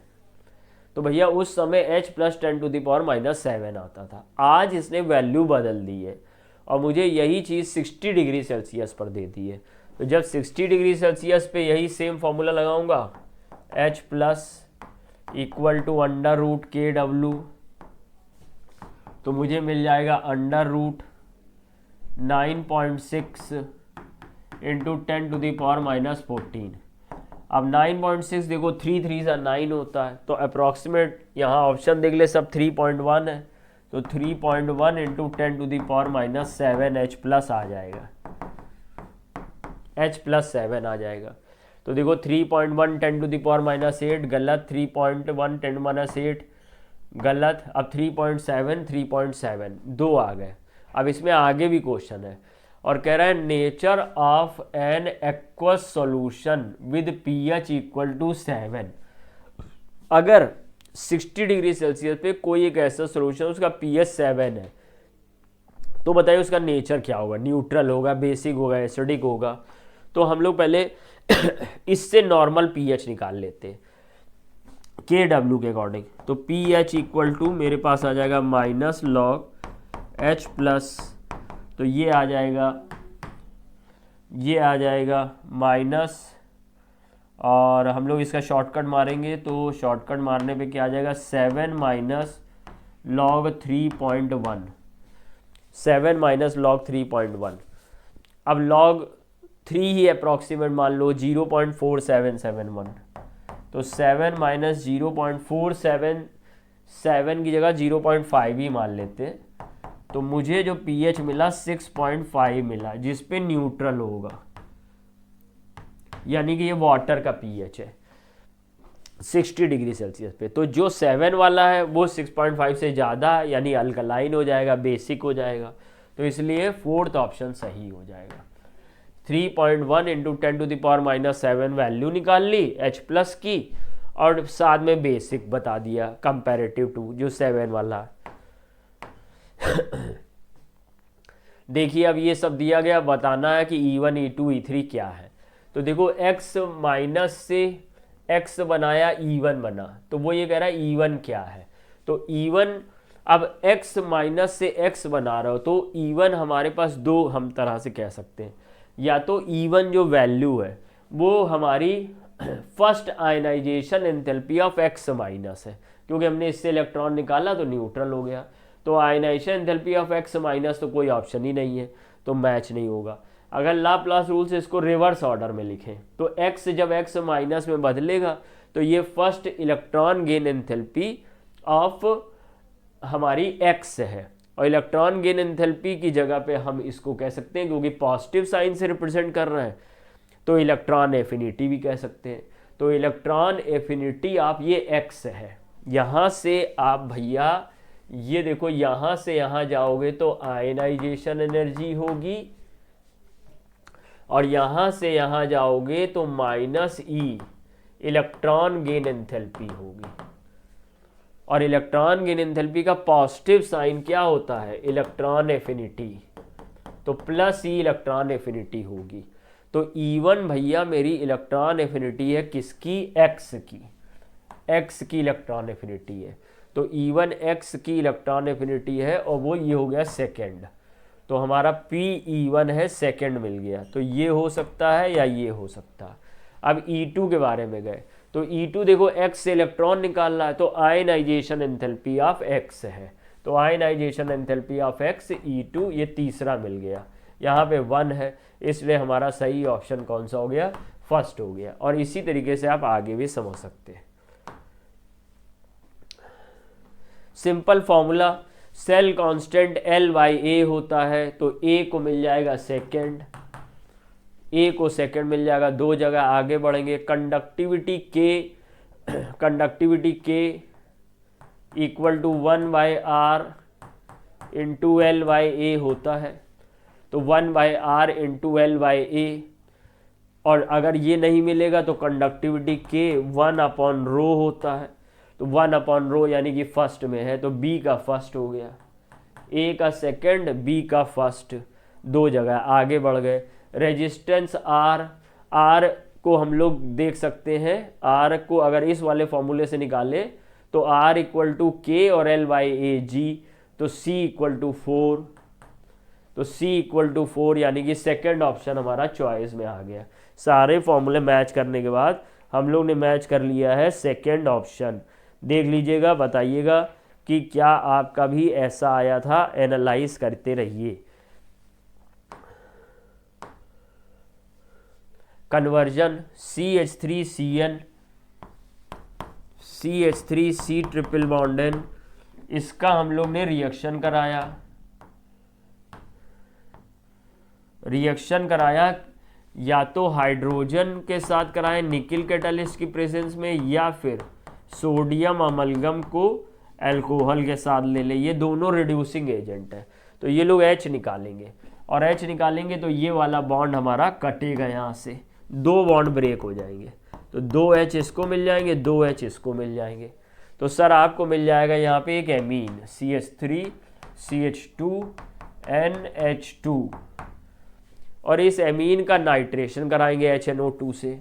तो भैया उस समय H प्लस 10⁻⁻7 आता था। आज इसने वैल्यू बदल दी है और मुझे यही चीज़ 60 डिग्री सेल्सियस पर देती है। तो जब 60 डिग्री सेल्सियस पे यही सेम फॉर्मूला लगाऊंगा, H plus equal to √KW, तो मुझे मिल जाएगा √9.6 × 10⁻⁻14। अब 9.6 देखो 3 3 सा 9 होता है, तो अप्रॉक्सीमेट यहाँ ऑप्शन देख ले सब 3.1 है, तो 3.1 × 10⁻⁻7 H प्लस आ जाएगा, H प्लस 7 आ जाएगा। तो देखो 3.1 10⁻⁸ गलत, 3.1 10⁻8 गलत, अब 3.7 3.7 2 आ गए। अब इसमें आगे भी क्वेश्चन है और कह रहा है nature of an aqueous solution with pH equal to 7। अगर 60 डिग्री सेल्सियस पे कोई एक ऐसा सॉल्यूशन उसका pH 7 है, तो बताइए उसका नेचर क्या होगा, न्यूट्रल होगा, बेसिक होगा, एसिडिक होगा। तो हम लोग पहले इससे नॉर्मल pH निकाल लेते हैं KW के अकॉर्डिंग। तो pH इक्वल टू मेरे पास आ जाएगा -log H प्लस, तो ये आ जाएगा माइनस, और हम लोग इसका शॉर्टकट मारेंगे तो शॉर्टकट मारने पे क्या आ जाएगा 7 माइनस log 3.1, 7 माइनस log 3.1। अब log 3 ही अप्रॉक्सीमेट मान लो 0.4771, तो 7 माइनस 0.477 की जगह 0.5 ही मान लेते हैं। तो मुझे जो pH मिला 6.5 मिला, जिस पे न्यूट्रल होगा, यानी कि ये वाटर का pH है 60 डिग्री सेल्सियस पे। तो जो 7 वाला है वो 6.5 से ज़्यादा है, यानी अल्कलाइन हो जाएगा, बेसिक हो जाएगा। तो इसलिए फोर्थ ऑप्शन सही हो जाएगा। 3.1 × 10⁻⁻7 वैल्यू निकाल ली H प्लस की, और साथ में बेसिक बता दिया कंपैरेटिव टू जो 7 वाला। देखिए अब ये सब दिया गया, बताना है कि E1 E2 E3 क्या है। तो देखो x माइनस से x बनाया E1 बना, तो वो ये कह रहा है E1 क्या है। तो E1 अब x माइनस से x बना रहा हो, तो E1 हमारे पास दो हम तरह से कह सकते हैं, या तो E1 जो वैल्यू है वो हमारी first ionization enthalpy of x minus है, क्योंकि हमने इससे इलेक्ट्रॉन निकाला तो न्यूट्रल हो गया। तो ionization enthalpy of x minus तो कोई ऑप्शन ही नहीं है, तो मैच नहीं होगा। अगर लाप्लास रूल से इसको रिवर्स ऑर्डर में लिखें तो x जब x माइनस में बदलेगा तो ये first electron gain enthalpy of हमारी x है और इलेक्ट्रॉन गेन एंथैल्पी की जगह पे हम इसको कह सकते हैं, क्योंकि पॉजिटिव साइन से रिप्रेजेंट कर रहे हैं, तो इलेक्ट्रॉन एफिनिटी भी कह सकते हैं। तो इलेक्ट्रॉन एफिनिटी आप ये x है, यहाँ से आप भैया ये देखो यहाँ से यहाँ जाओगे तो आयनाइजेशन एनर्जी होगी, और यहाँ से यहाँ जाओगे तो -E इलेक्ट्रॉन गेन एंथैल्पी होगी। और इलेक्ट्रॉन गेन एंथैल्पी का पॉजिटिव साइन क्या होता है? इलेक्ट्रॉन एफिनिटी, तो +E इलेक्ट्रॉन एफिनिटी होगी। तो E1 भैया मेरी इलेक्ट्रॉन एफिनिटी है किसकी? x की, x की इलेक्ट्रॉन एफिनिटी है। तो E1 x की इलेक्ट्रॉन एफिनिटी है और वो ये हो गया सेकेंड, तो हमारा PE1 है सेकेंड मिल गया। तो ये हो सकता है या ये हो सकता है। अब E2 के बारे में गए तो E2 देखो x से इलेक्ट्रॉन निकालना है, तो आयनाइजेशन एंथैल्पी ऑफ x है, तो ionization enthalpy of x E2 ये तीसरा मिल गया, यहाँ पे 1 है, इसलिए हमारा सही ऑप्शन कौन सा हो गया? फर्स्ट हो गया। और इसी तरीके से आप आगे भी समझ सकते हैं। Simple formula, cell constant L/A होता है, तो A को मिल जाएगा सेकेंड, A को सेकेंड मिल जाएगा, दो जगह आगे बढ़ेंगे। Conductivity K equal to 1/R into L/A होता है, तो 1/R इंटू L/A। और अगर ये नहीं मिलेगा तो कंडक्टिविटी K 1/ρ होता है, तो 1/ρ यानी कि फर्स्ट में है, तो B का फर्स्ट हो गया, A का सेकंड, B का फर्स्ट, दो जगह आगे बढ़ गए। रेजिस्टेंस R को हम लोग देख सकते हैं, R को अगर इस वाले फॉर्मूले से निकाले तो R इक्वल टू K और L/A G, तो C इक्वल टू 4, तो C इक्वल टू 4 यानी कि सेकंड ऑप्शन हमारा चॉइस में आ गया। सारे फॉर्मूले मैच करने के बाद हम लोग ने मैच कर लिया है सेकंड ऑप्शन। देख लीजिएगा, बताइएगा कि क्या आपका भी ऐसा आया था, एनालाइज करते रहिए। Conversion CH3CN CH3C triple bond N, इसका हम लोग ने रिएक्शन कराया या तो हाइड्रोजन के साथ कराएं निकिल कैटालिस्ट की प्रेजेंस में, या फिर सोडियम अमलगम को अल्कोहल के साथ ले ले। ये दोनों रिड्यूसिंग एजेंट है, तो ये लोग H निकालेंगे, और H निकालेंगे तो ये वाला बॉन्ड हमारा कटेगा, यहाँ से दो बॉन्ड ब्रेक हो जाएंगे, तो 2H इसको मिल जाएंगे, 2H इसको मिल जाएंगे। तो सर आपको मिल जाएगा यहाँ पे एक एमीन CH3 CH2 NH2, और इस एमीन का नाइट्रेशन कराएंगे HNO2 से,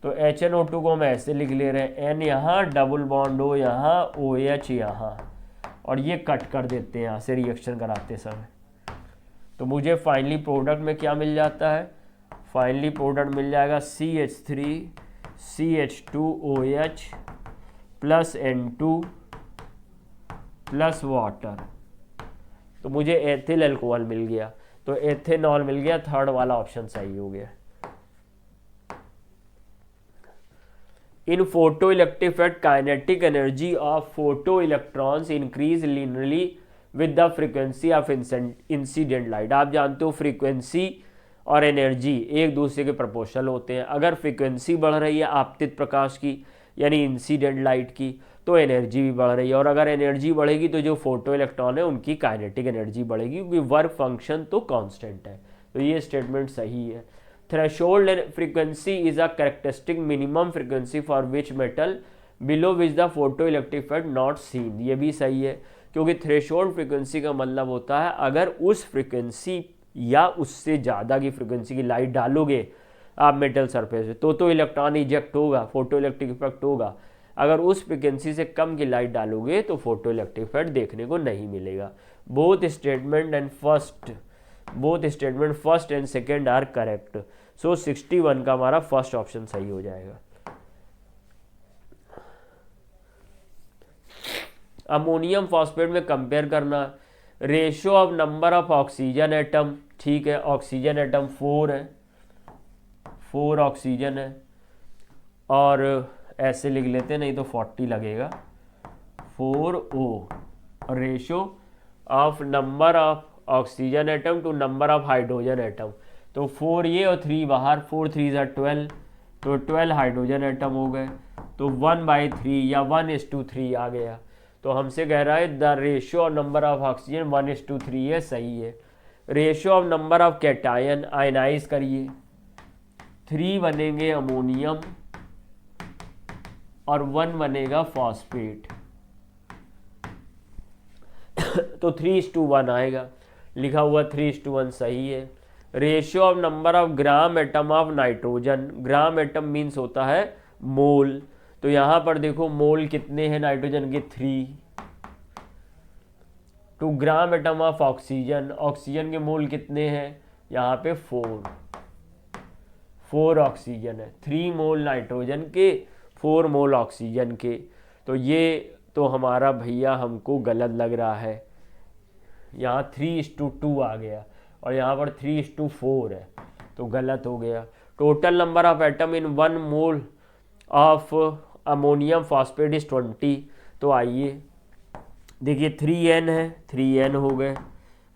तो HNO2 को हम ऐसे लिख ले रहे हैं, N यहाँ, डबल बॉन्ड O यहाँ, OH यहाँ, और ये कट कर देते हैं यहाँ से रिएक्शन कराते समय। तो मुझे फाइनली प्रोडक्ट में क्या मिल जाता है? फाइनली प्रोडक्ट मिल जाएगा CH3 CH2OH plus N2 plus water, तो मुझे एथिल अल्कोहल मिल गया, तो एथेनॉल मिल गया, थर्ड वाला ऑप्शन सही हो गया। In photo electric effect kinetic energy of photo electrons increase linearly with the frequency of incident light. आप जानते हो फ्रीक्वेंसी और एनर्जी एक दूसरे के प्रोपोर्शनल होते हैं। अगर फ्रीक्वेंसी बढ़ रही है आपतित प्रकाश की यानी इंसिडेंट लाइट की, तो एनर्जी भी बढ़ रही है, और अगर एनर्जी बढ़ेगी तो जो फोटो इलेक्ट्रॉन है उनकी काइनेटिक एनर्जी बढ़ेगी, क्योंकि वर्क फंक्शन तो कांस्टेंट है। तो ये स्टेटमेंट सही है। Threshold frequency is a characteristic minimum frequency for which metal below which the photo electric effect not seen. ये भी सही है, क्योंकि थ्रेशोल्ड फ्रीक्वेंसी का मतलब होता है अगर उस फ्रीक्वेंसी या उससे ज़्यादा की फ्रीक्वेंसी की लाइट डालोगे आप मेटल सरफेस पे तो इलेक्ट्रॉन इजेक्ट होगा, फोटो इलेक्ट्रिक इफेक्ट होगा। अगर उस फ्रीक्वेंसी से कम की लाइट डालोगे तो फोटो इलेक्ट्रिक इफेक्ट देखने को नहीं मिलेगा। Both statement first and second are correct. So 61 का हमारा फर्स्ट ऑप्शन सही हो जाएगा। अमोनियम फॉस्फेट में कंपेयर करना, ratio of number of oxygen atom, ठीक है, ऑक्सीजन एटम 4 है, 4 ऑक्सीजन है, और ऐसे लिख लेते हैं, नहीं तो 40 लगेगा, 4O ratio of number of oxygen atom to number of hydrogen atom. तो 4 ये और 3 बाहर, 4 3 12, तो 12 हाइड्रोजन एटम हो गए, तो 1/3 या 1:3 आ गया। तो हमसे कह रहा है the ratio of number of oxygen 1:3 है, सही है। Ratio of number of cation, ionize करिए, 3 बनेंगे अमोनियम और 1 बनेगा फॉस्फेट, तो 3:1 आएगा, लिखा हुआ 3:1 सही है। Ratio of number of gram atom of nitrogen, gram atom means होता है मोल, तो यहाँ पर देखो मोल कितने हैं नाइट्रोजन के, 3। Two gram atom of oxygen, oxygen के मोल कितने हैं यहाँ पे 4 ऑक्सीजन है, 3 मोल नाइट्रोजन के, 4 मोल ऑक्सीजन के। तो ये तो हमारा भैया हमको गलत लग रहा है, यहाँ 3:2 आ गया और यहाँ पर 3:4 है, तो गलत हो गया। Total number of atom in 1 mole of ammonium phosphate is 20। तो आइए देखिए 3n है, 3n हो गए,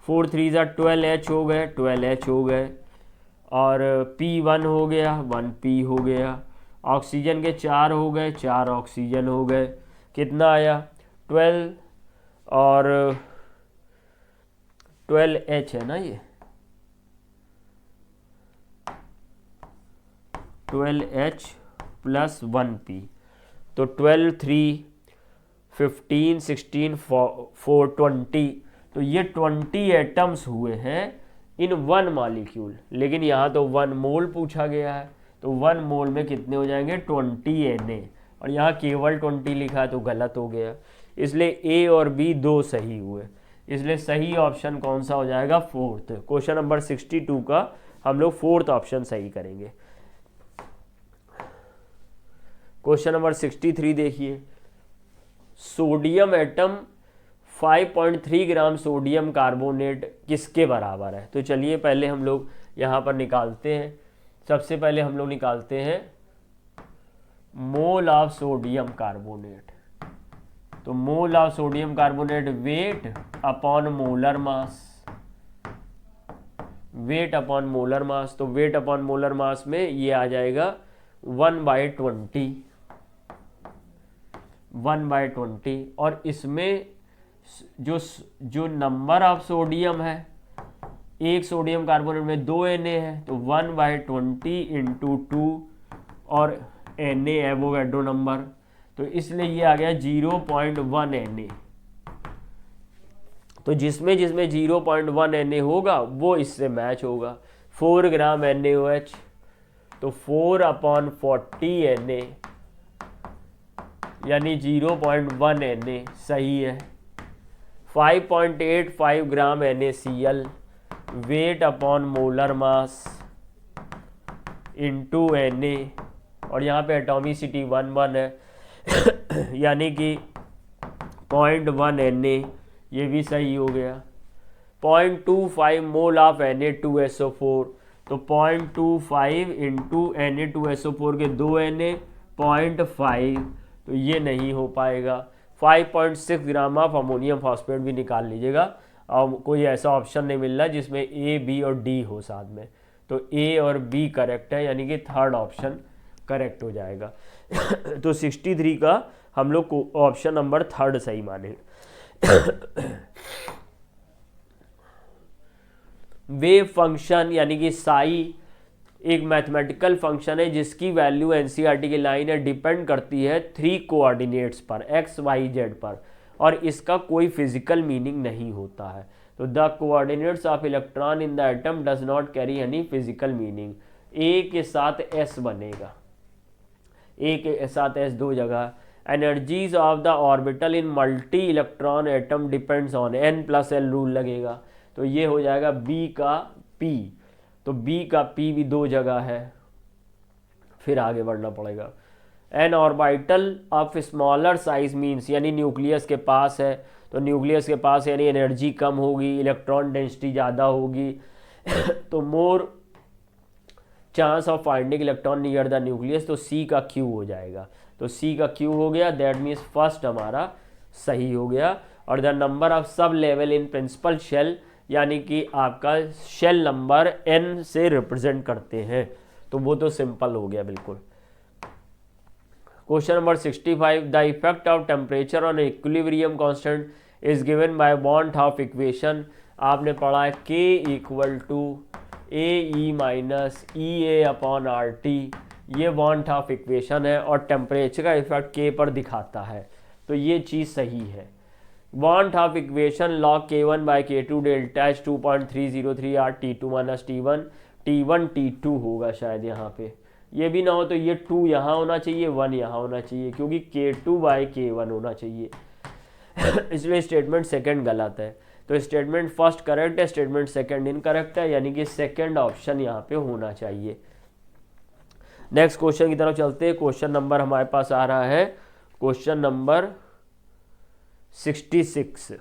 4 3 12h हो गए, 12h हो गए, और P1 हो गया, 1P हो गया, ऑक्सीजन के 4 हो गए, 4 ऑक्सीजन हो गए, कितना आया 12 और 12H है ना, ये 12H प्लस 1P, तो 12 3 15 16 4 20, तो ये 20 एटम्स हुए हैं इन 1 मॉलिक्यूल, लेकिन यहाँ तो 1 मोल पूछा गया है, तो 1 मोल में कितने हो जाएंगे 20 Na, और यहाँ केवल 20 लिखा है तो गलत हो गया, इसलिए A और B दो सही हुए, इसलिए सही ऑप्शन कौन सा हो जाएगा 4th। क्वेश्चन नंबर 62 का हम लोग 4th ऑप्शन सही करेंगे। क्वेश्चन नंबर 63 देखिए, sodium atom 5.3 gram sodium carbonate किसके बराबर है। तो चलिए पहले हम लोग यहाँ पर निकालते हैं, सबसे पहले हम लोग निकालते हैं मोल ऑफ सोडियम कार्बोनेट। तो mole of sodium carbonate weight upon molar mass, weight upon molar mass, तो वेट अपॉन मोलर मास में ये आ जाएगा 1/20, 1/20, और इसमें जो नंबर ऑफ सोडियम है, एक सोडियम कार्बोनेट में 2 Na है, तो 1/20 इंटू 2 और Na एवोगैड्रो नंबर, तो इसलिए ये आ गया 0.1 Na। तो जिसमें 0.1 Na होगा वो इससे मैच होगा। 4 ग्राम NaOH, तो 4/40 Na यानी 0.1 Na सही है। 5.85 ग्राम NaCl, wait upon molar mass into Na, और यहाँ पे एटॉमिसिटी 1 है यानी कि 0.1 Na, ये भी सही हो गया। 0.25 मोल ऑफ Na2SO4, तो 0.25 इंटू Na2SO4 के 2 Na, 0.5, तो ये नहीं हो पाएगा। 5.6 ग्राम ऑफ अमोनियम फॉस्फेट भी निकाल लीजिएगा, और कोई ऐसा ऑप्शन नहीं मिल रहा जिसमें A B और D हो साथ में, तो A और B करेक्ट है, यानी कि 3rd ऑप्शन करेक्ट हो जाएगा। तो 63 का हम लोग को ऑप्शन नंबर 3rd सही माने। वेव फंक्शन यानी कि साई एक मैथमेटिकल फंक्शन है जिसकी वैल्यू एनसीईआरटी की लाइन है, डिपेंड करती है 3 कोऑर्डिनेट्स पर, एक्स वाई जेड पर, और इसका कोई फिजिकल मीनिंग नहीं होता है। तो the coordinates of electron in the atom does not carry any physical meaning. A के साथ एस बनेगा, ए के साथ एस 2 जगह। Energies of the orbital in multi electron atom depends on n+l rule लगेगा, तो ये हो जाएगा बी का पी, तो बी का पी भी 2 जगह है, फिर आगे बढ़ना पड़ेगा। N orbital of smaller size means यानी न्यूक्लियस के पास है, तो न्यूक्लियस के पास यानी एनर्जी कम होगी, इलेक्ट्रॉन डेंसिटी ज़्यादा होगी तो more chance of finding electron near the nucleus, तो सी का क्यू हो जाएगा। तो सी का क्यू हो गया, दैट मीन्स फर्स्ट हमारा सही हो गया। और the number of sublevel in principal shell, यानी कि आपका शेल नंबर n से रिप्रेजेंट करते हैं। तो वो तो सिंपल हो गया बिल्कुल। Question number 65, the effect of temperature on equilibrium constant is given by van't Hoff equation. आपने पढ़ा है K equal to AE minus EA upon RT, ये बॉन्ट-हाफ इक्वेशन है और टेम्परेचर का इफेक्ट K पर दिखाता है, तो ये चीज़ सही है। Burnt-half equation log K1 by K2 delta H 2.303 R T2 minus T1 T2 होगा शायद यहाँ पे, ये भी ना हो तो ये 2 यहाँ होना चाहिए, 1 यहाँ होना चाहिए, क्योंकि K2 बाई K1 होना चाहिए। इसलिए स्टेटमेंट सेकंड गलत है। तो स्टेटमेंट फर्स्ट करेक्ट है, स्टेटमेंट सेकंड इनकरेक्ट है, यानी कि सेकंड ऑप्शन यहाँ पे होना चाहिए। नेक्स्ट क्वेश्चन की तरफ चलते हैं। क्वेश्चन नंबर हमारे पास आ रहा है क्वेश्चन नंबर 66।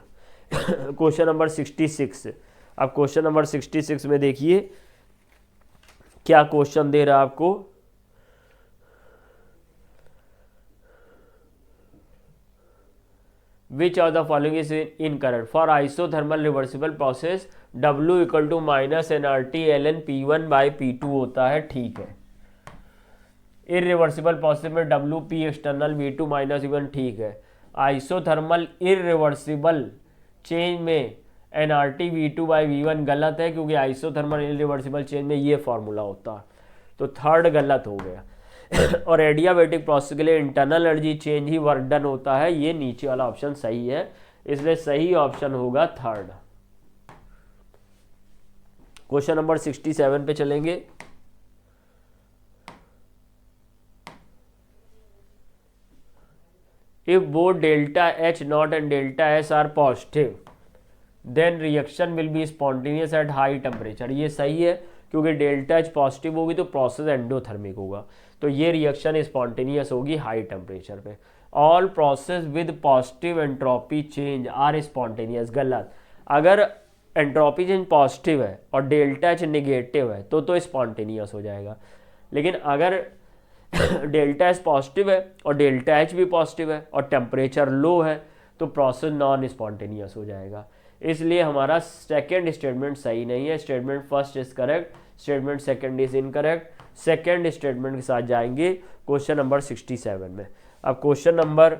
Question number 66। अब क्वेश्चन नंबर 66 में देखिए क्या क्वेश्चन दे रहा है आपको। Which of the following is incorrect? For isothermal reversible process W equal to minus nRT ln P1 by P2 होता है, ठीक है। इरिवर्सिबल प्रोसेस में WP external V2 minus V1, ठीक है। आइसोथर्मल इरिवर्सिबल चेंज में nRT V2 बाई V1 गलत है, क्योंकि आइसोथर्मल इरिवर्सिबल चेंज में ये फॉर्मूला होता है, तो थर्ड गलत हो गया। और एडियाबेटिक प्रोसेस के लिए इंटरनल एनर्जी चेंज ही वर्क डन होता है, ये नीचे वाला ऑप्शन सही है, इसलिए सही ऑप्शन होगा थर्ड। क्वेश्चन नंबर 67 पे चलेंगे। If both delta H naught and delta S are positive then reaction will be spontaneous at high temperature, ये सही है, क्योंकि डेल्टा H पॉजिटिव होगी तो प्रोसेस एंडोथर्मिक होगा, तो ये रिएक्शन स्पॉन्टेनियस होगी हाई टेम्परेचर पे। All process with positive entropy change are spontaneous, गलत। अगर एंट्रोपी चेंज पॉजिटिव है और डेल्टा H निगेटिव है तो स्पॉन्टेनियस हो जाएगा, लेकिन अगर डेल्टा एस पॉजिटिव है और डेल्टा H भी पॉजिटिव है और टेम्परेचर लो है तो प्रोसेस नॉन स्पॉन्टेनियस हो जाएगा। इसलिए हमारा सेकेंड स्टेटमेंट सही नहीं है, statement first is correct, statement second is incorrect. Second statement के साथ जाएंगे क्वेश्चन नंबर 67 में। अब क्वेश्चन नंबर,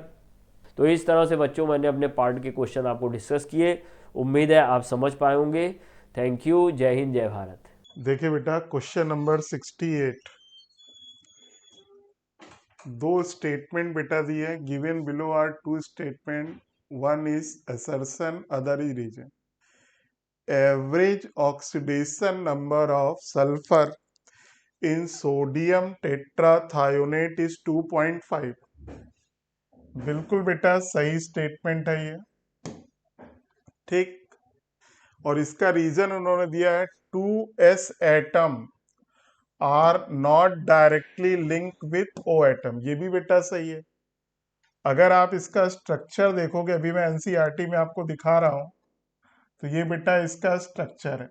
तो इस तरह से बच्चों मैंने अपने पार्ट के क्वेश्चन आपको डिस्कस किए, उम्मीद है आप समझ पाए होंगे। थैंक यू, जय हिंद जय भारत। देखिए बेटा क्वेश्चन नंबर 68, दो स्टेटमेंट बेटा दिए हैं, given below are two statement, one is assertion other is reason. Average oxidation number of sulphur in sodium tetrathionate is 2.5। बिल्कुल बेटा सही स्टेटमेंट है ये, ठीक। और इसका रीजन उन्होंने दिया है 2s atom are not directly link with O atom, ये भी बेटा सही है। अगर आप इसका स्ट्रक्चर देखोगे, अभी मैं एनसीईआरटी में आपको दिखा रहा हूं, तो ये बेटा इसका स्ट्रक्चर है।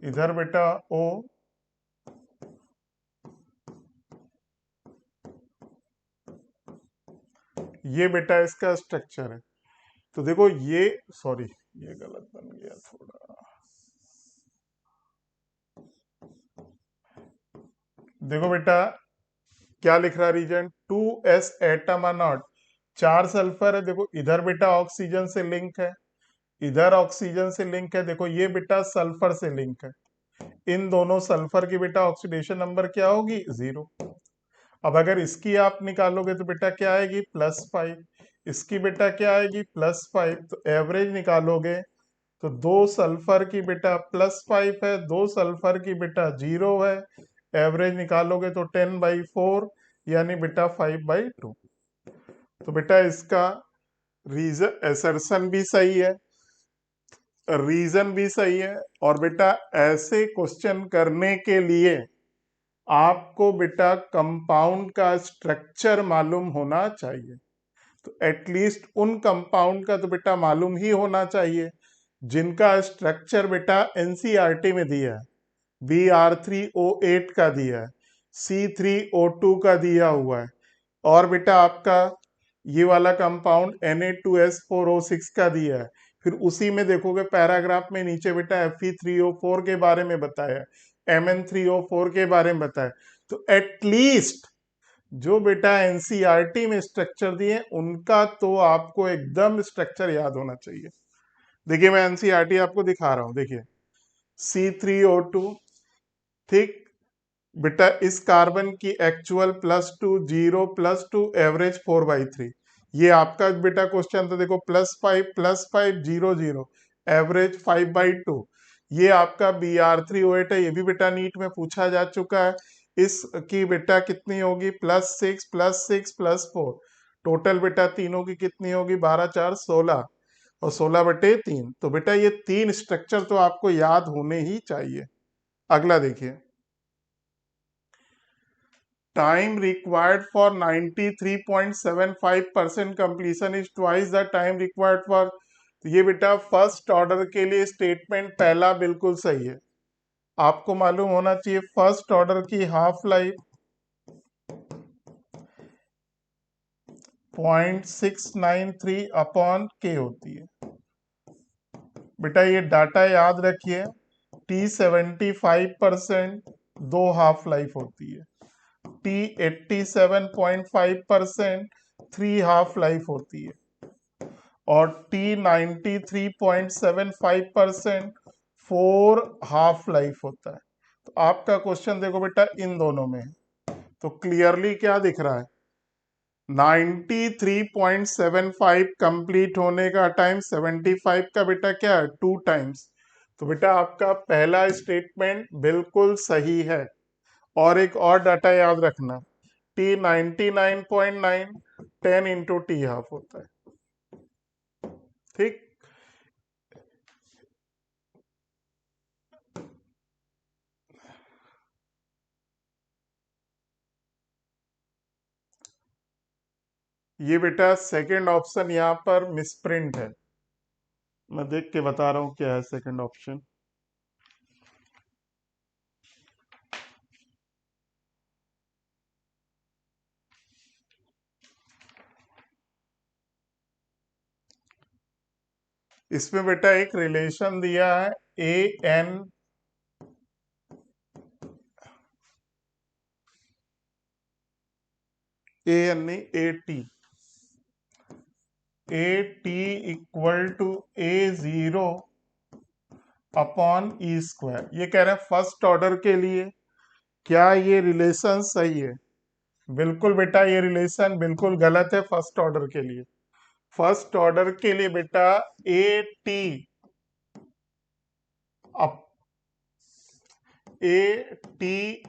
इधर बेटा O, ये बेटा इसका स्ट्रक्चर है। तो देखो ये, सॉरी ये गलत बन गया थोड़ा, देखो बेटा क्या लिख रहा है reason, 2s atom are not, 4 sulphur है, देखो इधर बेटा ऑक्सीजन से लिंक है, इधर ऑक्सीजन से लिंक है, देखो ये बेटा सल्फर से लिंक है। इन दोनों सल्फर की बेटा ऑक्सीडेशन नंबर क्या होगी, 0। अब अगर इसकी आप निकालोगे तो बेटा क्या आएगी, +5, इसकी बेटा क्या आएगी, +5, तो एवरेज निकालोगे तो 2 सल्फर की बेटा +5 है, 2 सल्फर की बेटा 0 है, एवरेज निकालोगे तो 10/4 यानी बेटा 5/2। तो बेटा इसका रीजन असर्शन भी सही है, रीजन भी सही है, और बेटा ऐसे क्वेश्चन करने के लिए आपको बेटा कंपाउंड का स्ट्रक्चर मालूम होना चाहिए। तो एटलीस्ट उन कंपाउंड का तो बेटा मालूम ही होना चाहिए जिनका स्ट्रक्चर बेटा एनसीईआरटी में दिया है, Br3O8 का दिया है। C3O2 का दिया हुआ है, और बेटा आपका ये वाला कंपाउंड Na2S4O6 का दिया है। फिर उसी में देखोगे पैराग्राफ में नीचे बेटा Fe3O4 के बारे में बताया, Mn3O4 के बारे में बताया। तो एटलीस्ट जो बेटा एनसीईआरटी में स्ट्रक्चर दिए उनका तो आपको एकदम स्ट्रक्चर याद होना चाहिए। देखिए मैं एनसीईआरटी आपको दिखा रहा हूं, देखिए C3O2, ठीक बेटा इस कार्बन की एक्चुअल +2 0 +2 एवरेज 4/3। ये आपका बेटा क्वेश्चन था, देखो +5 +5 0 0 एवरेज 5/2। ये आपका Br3O8 है, ये भी बेटा नीट में पूछा जा चुका है। इसकी बेटा कितनी होगी, +6 +6 +4, टोटल बेटा तीनों की कितनी होगी, 12 4 16 और 16/3। तो बेटा ये तीन स्ट्रक्चर तो आपको याद होने ही चाहिए। अगला देखिए, time required for 93.75% completion is twice the time required for। तो ये बेटा फर्स्ट ऑर्डर के लिए स्टेटमेंट पहला बिल्कुल सही है। आपको मालूम होना चाहिए फर्स्ट ऑर्डर की हाफ लाइफ 0.693/K होती है। बेटा ये डाटा याद रखिए, T75% 2 हाफ लाइफ होती है, T87.5% 3 हाफ लाइफ होती है, और T93.75% 4 हाफ लाइफ होता है। तो आपका क्वेश्चन देखो बेटा इन दोनों में, तो क्लियरली क्या दिख रहा है, 93.75 कंप्लीट होने का टाइम 75 का बेटा क्या है, 2 टाइम्स। तो बेटा आपका पहला स्टेटमेंट बिल्कुल सही है। और एक और डाटा याद रखना, T99.9 10 इंटू टी हाफ होता है, ठीक। ये बेटा सेकंड ऑप्शन यहाँ पर मिसप्रिंट है, मैं देख के बता रहा हूँ क्या है सेकंड ऑप्शन। इसमें बेटा एक रिलेशन दिया है AN नहीं AT इक्वल टू A0/E²। ये कह रहे हैं फर्स्ट ऑर्डर के लिए क्या ये रिलेशन सही है। बिल्कुल बेटा ये रिलेशन बिल्कुल गलत है फर्स्ट ऑर्डर के लिए। फर्स्ट ऑर्डर के लिए बेटा AT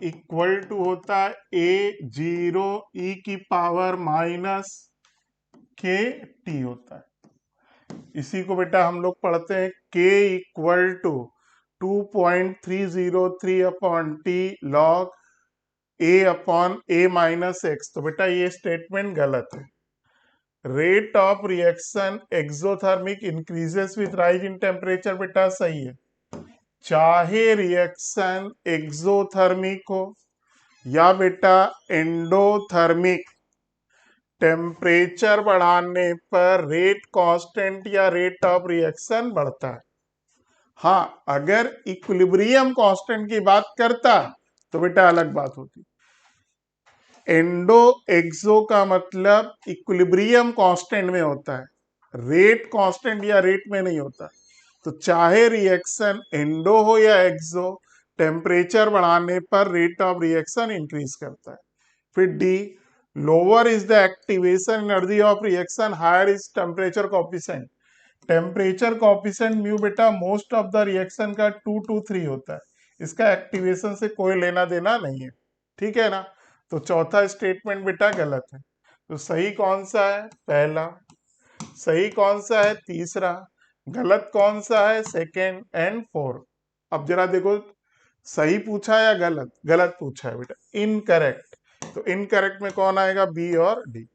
इक्वल टू होता है A0e⁻⁻KT होता है। इसी को बेटा हम लोग पढ़ते हैं K equal to 2.303/T log A/A-X। तो बेटा ये स्टेटमेंट गलत है। Rate of reaction exothermic increases with rise in temperature बेटा सही है, चाहे रिएक्शन एक्सोथर्मिक हो या बेटा एंडोथर्मिक, टेम्परेचर बढ़ाने पर रेट कांस्टेंट या रेट ऑफ रिएक्शन बढ़ता है। हाँ अगर इक्विलिब्रियम कांस्टेंट की बात करता तो बेटा अलग बात होती। एंडो एक्सो का मतलब इक्विलिब्रियम कांस्टेंट में होता है, रेट कांस्टेंट या रेट में नहीं होता। तो चाहे रिएक्शन एंडो हो या एक्सो, टेम्परेचर बढ़ाने पर रेट ऑफ रिएक्शन इंक्रीज करता है। फिर D, lower is the activation energy of reaction, higher is temperature coefficient. Temperature coefficient mu बेटा मोस्ट ऑफ द रिएक्शन का 2 to 3 होता है, इसका एक्टिवेशन से कोई लेना देना नहीं है, ठीक है ना। तो चौथा स्टेटमेंट बेटा गलत है। तो सही कौन सा है, पहला। सही कौन सा है, तीसरा। गलत कौन सा है, सेकेंड एंड फोर्थ। अब जरा देखो सही पूछा या गलत, गलत पूछा है बेटा, इनकरेक्ट। तो इनकरेक्ट में कौन आएगा, बी और डी।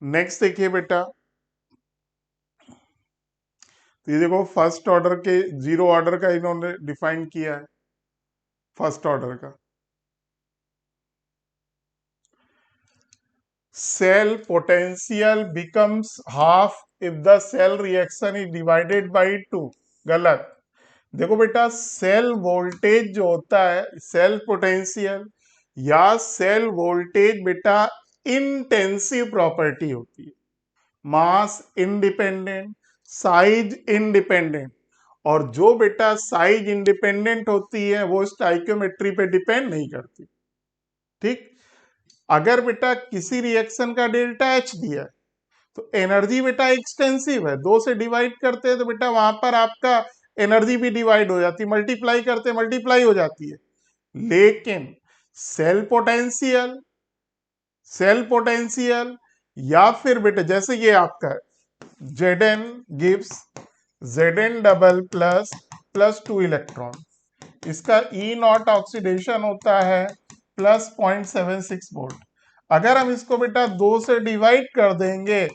नेक्स्ट देखिए बेटा, तो ये देखो फर्स्ट ऑर्डर के जीरो ऑर्डर का इन्होंने डिफाइन किया है। फर्स्ट ऑर्डर का। Cell potential becomes half if the cell reaction is divided by 2। गलत। देखो बेटा, सेल वोल्टेज जो होता है, सेल पोटेंशियल या सेल वोल्टेज बेटा इंटेंसिव प्रॉपर्टी होती है, मास इंडिपेंडेंट, साइज इंडिपेंडेंट। और जो बेटा साइज इंडिपेंडेंट होती है वो स्टाइकियोमेट्री पे डिपेंड नहीं करती। ठीक। अगर बेटा किसी रिएक्शन का डेल्टा एच दिया है तो एनर्जी बेटा एक्सटेंसिव है, 2 से डिवाइड करते हैं तो बेटा वहां पर आपका एनर्जी भी डिवाइड हो जाती है, मल्टीप्लाई करते मल्टीप्लाई हो जाती है। लेकिन सेल पोटेंशियल, सेल पोटेंशियल या फिर बेटा जैसे ये आपका Zn gives Zn double plus plus 2 electron, इसका E नॉट ऑक्सीडेशन होता है प्लस 0.76 वोल्ट। अगर हम इसको बेटा 2 से डिवाइड कर देंगे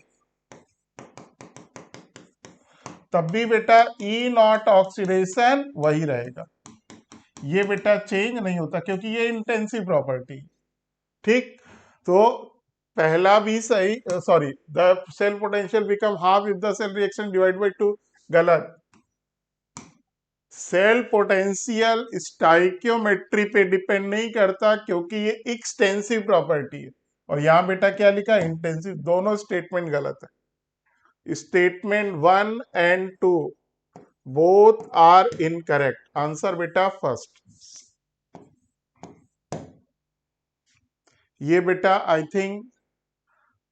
तब भी बेटा E नॉट ऑक्सीडेशन वही रहेगा, ये बेटा चेंज नहीं होता क्योंकि ये इंटेंसिव प्रॉपर्टी। ठीक। तो पहला भी सही, sorry, the cell potential become half if the cell reaction divide by 2। गलत। सेल पोटेंशियल स्टाइकियोमेट्री पे डिपेंड नहीं करता क्योंकि ये एक्सटेंसिव प्रॉपर्टी है। और यहां बेटा क्या लिखा, इंटेंसिव। दोनों स्टेटमेंट गलत है। Statement 1 and 2 both are incorrect. Answer बेटा फर्स्ट। ये बेटा आई थिंक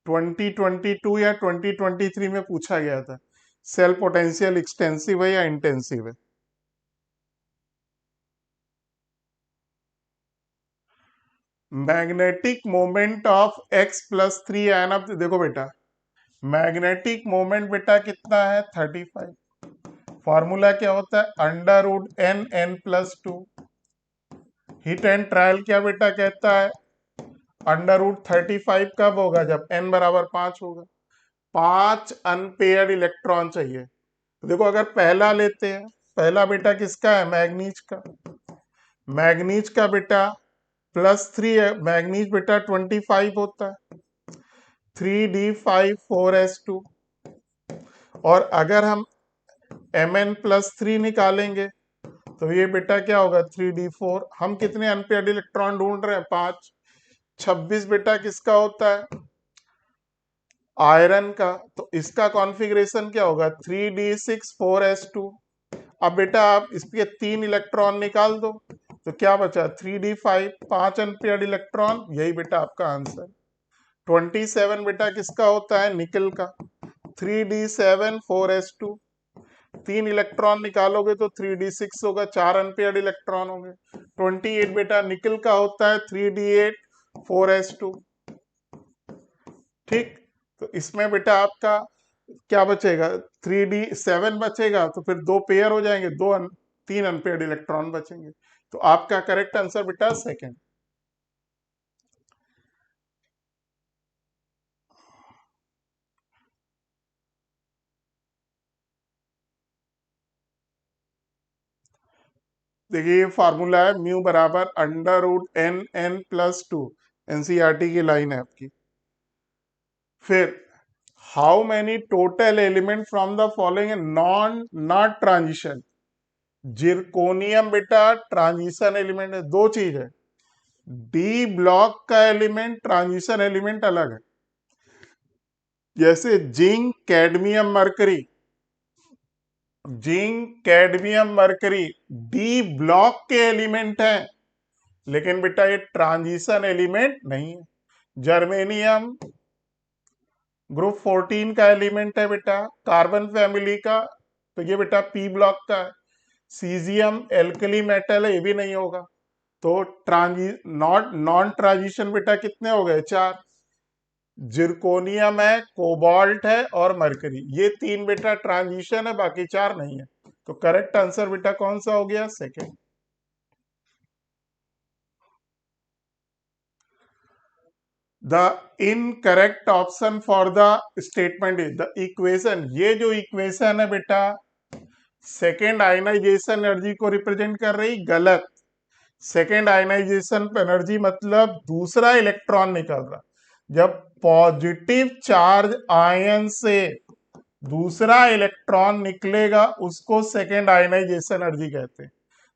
2022 या 2023 में पूछा गया था, सेल पोटेंशियल एक्सटेंसिव है या इंटेंसिव है। Magnetic moment of x plus 3 ion. अब देखो बेटा, मैग्नेटिक मोमेंट बेटा कितना है, 35। फॉर्मूला क्या होता है, under root n n plus 2। Hit and trial क्या बेटा कहता है, अंडर रूट 35 कब होगा, जब n बराबर 5 होगा। 5 अनपेयर्ड इलेक्ट्रॉन चाहिए। तो देखो अगर पहला लेते हैं, पहला बेटा किसका है, मैग्नीज का। मैग्नीज का बेटा +3 है, मैग्नीज बेटा 25 होता है, 3d5 4s2। और अगर हम Mn+3 निकालेंगे तो ये बेटा क्या होगा, 3d4। हम कितने अनपेयर्ड इलेक्ट्रॉन ढूंढ रहे हैं, 5। 26 बेटा किसका होता है, आयरन का। तो इसका कॉन्फ़िगरेशन क्या होगा, 3d6 4s2। अब बेटा आप इसके 3 इलेक्ट्रॉन निकाल दो तो क्या बचा, 3d5, 5 अनपेयर्ड इलेक्ट्रॉन। यही बेटा आपका आंसर। 27 बेटा किसका होता है, निकल का, 3d7 4s2। 3 इलेक्ट्रॉन निकालोगे तो 3d6 होगा, 4 अनपेयर्ड इलेक्ट्रॉन होंगे। 28 बेटा निकल का होता है, 3d8 4s2। ठीक। तो इसमें बेटा आपका क्या बचेगा, 3d7 बचेगा, तो फिर 2 पेयर हो जाएंगे, 3 अनपेयर्ड इलेक्ट्रॉन बचेंगे। तो आपका करेक्ट आंसर बेटा सेकंड। देखिए ये फार्मूला है, म्यू बराबर under root n n plus 2। NCERT की लाइन है आपकी। फिर how many total element from the following not transition. Zirconium बेटा ट्रांजिशन एलिमेंट है, 2 चीज है, डी ब्लॉक का एलिमेंट ट्रांजिशन एलिमेंट अलग है। जैसे zinc cadmium mercury, zinc cadmium mercury d block के एलिमेंट हैं, लेकिन बेटा ये ट्रांजिशन एलिमेंट नहीं है। जर्मेनियम ग्रुप 14 का एलिमेंट है बेटा, कार्बन फैमिली का, तो ये बेटा पी ब्लॉक का है। सीजियम एल्कली मेटल है, ये भी नहीं होगा। तो नॉन ट्रांजिशन बेटा कितने हो गए, 4। जिरकोनियम है, कोबाल्ट है और मरकरी, ये 3 बेटा ट्रांजिशन है, बाकी 4 नहीं है। तो करेक्ट आंसर बेटा कौन सा हो गया, second. The incorrect option for the statement is the equation. ये जो इक्वेशन है बेटा सेकेंड आयनाइजेशन एनर्जी को रिप्रेजेंट कर रही, गलत। सेकेंड आयनाइजेशन एनर्जी मतलब दूसरा इलेक्ट्रॉन निकल रहा। जब पॉजिटिव चार्ज आयन से दूसरा इलेक्ट्रॉन निकलेगा उसको सेकेंड आयनाइजेशन एनर्जी कहते हैं।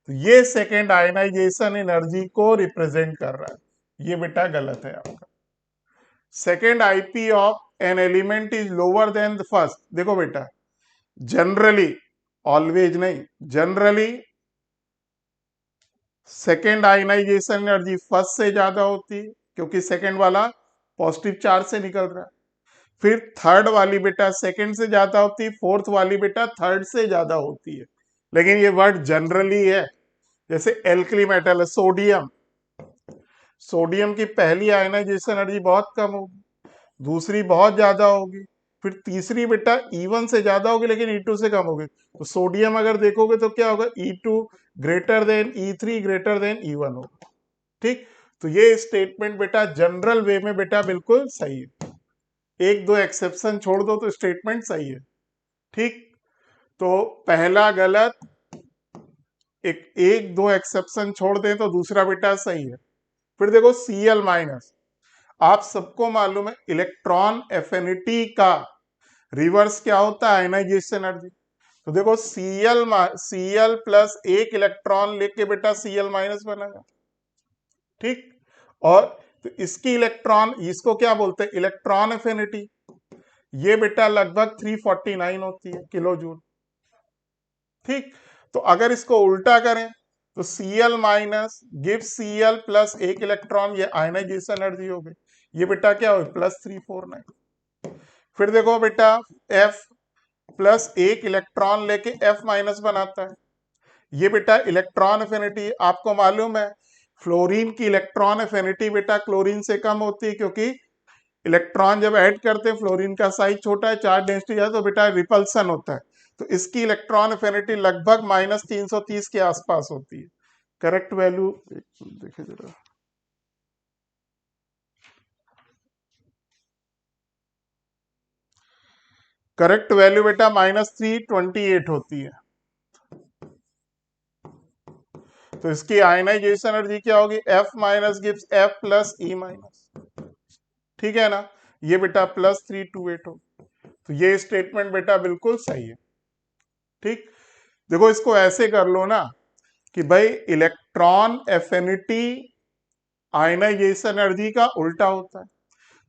तो ये सेकेंड आयनाइजेशन एनर्जी को रिप्रेजेंट कर रहा है। ये बेटा गलत है आपका। Second IP of an element is lower than the first. देखो बेटा, जनरली, ऑलवेज नहीं, generally second ionisation energy first से ज्यादा होती है क्योंकि सेकेंड वाला पॉजिटिव चार्ज से निकल रहा है। फिर थर्ड वाली बेटा सेकेंड से ज्यादा होती है, फोर्थ वाली बेटा थर्ड से ज्यादा होती है। लेकिन ये वर्ड जनरली है। जैसे एल्कली मेटल है सोडियम, सोडियम की पहली आयनाइजेशन एनर्जी बहुत कम होगी, दूसरी बहुत ज्यादा होगी, फिर तीसरी बेटा E1 से ज्यादा होगी लेकिन E2 से कम होगी। तो सोडियम अगर देखोगे तो क्या होगा, E2 greater than E3 greater than E1 होगा। ठीक, तो ये स्टेटमेंट बेटा जनरल वे में बेटा बिल्कुल सही है। एक दो एक्सेप्शन छोड़ दो तो स्टेटमेंट सही है। ठीक, तो पहला गलत, एक दो एक्सेप्शन छोड़ दें तो दूसरा बेटा सही है। फिर देखो Cl माइनस, आप सबको मालूम है इलेक्ट्रॉन एफिनिटी का रिवर्स क्या होता है, आयनाइजेशन एनर्जी। तो देखो Cl प्लस एक इलेक्ट्रॉन लेके बेटा Cl माइनस बनेगा। ठीक, और तो इसकी इलेक्ट्रॉन, इसको क्या बोलते हैं, इलेक्ट्रॉन एफिनिटी। ये बेटा लगभग 349 होती है किलो जूल। ठीक, तो अगर इसको उल्टा करें तो Cl minus give Cl plus एक इलेक्ट्रॉन, ये आयनाइजेशन एनर्जी हो गई। ये बेटा क्या हो, +349। फिर देखो बेटा F प्लस एक इलेक्ट्रॉन लेके F माइनस बनाता है। ये बेटा इलेक्ट्रॉन एफिनिटी, आपको मालूम है फ्लोरीन की इलेक्ट्रॉन एफिनिटी बेटा क्लोरीन से कम होती है क्योंकि इलेक्ट्रॉन जब ऐड करते हैं फ्लोरीन का साइज छोटा है, चार्ज डेंसिटी ज्यादा, तो बेटा रिपल्सन होता है। तो इसकी इलेक्ट्रॉन एफिनिटी लगभग -330 के आसपास होती है। करेक्ट वैल्यू देखे जरा, करेक्ट वैल्यू बेटा -328 होती है। तो इसकी आयनाइजेशन एनर्जी क्या होगी, F minus gives F plus E minus. ठीक है ना, ये बेटा +328 हो। तो ये स्टेटमेंट बेटा बिल्कुल सही है। ठीक, देखो इसको ऐसे कर लो ना कि भाई इलेक्ट्रॉन एफिनिटी आयनाइजेशन एनर्जी का उल्टा होता है।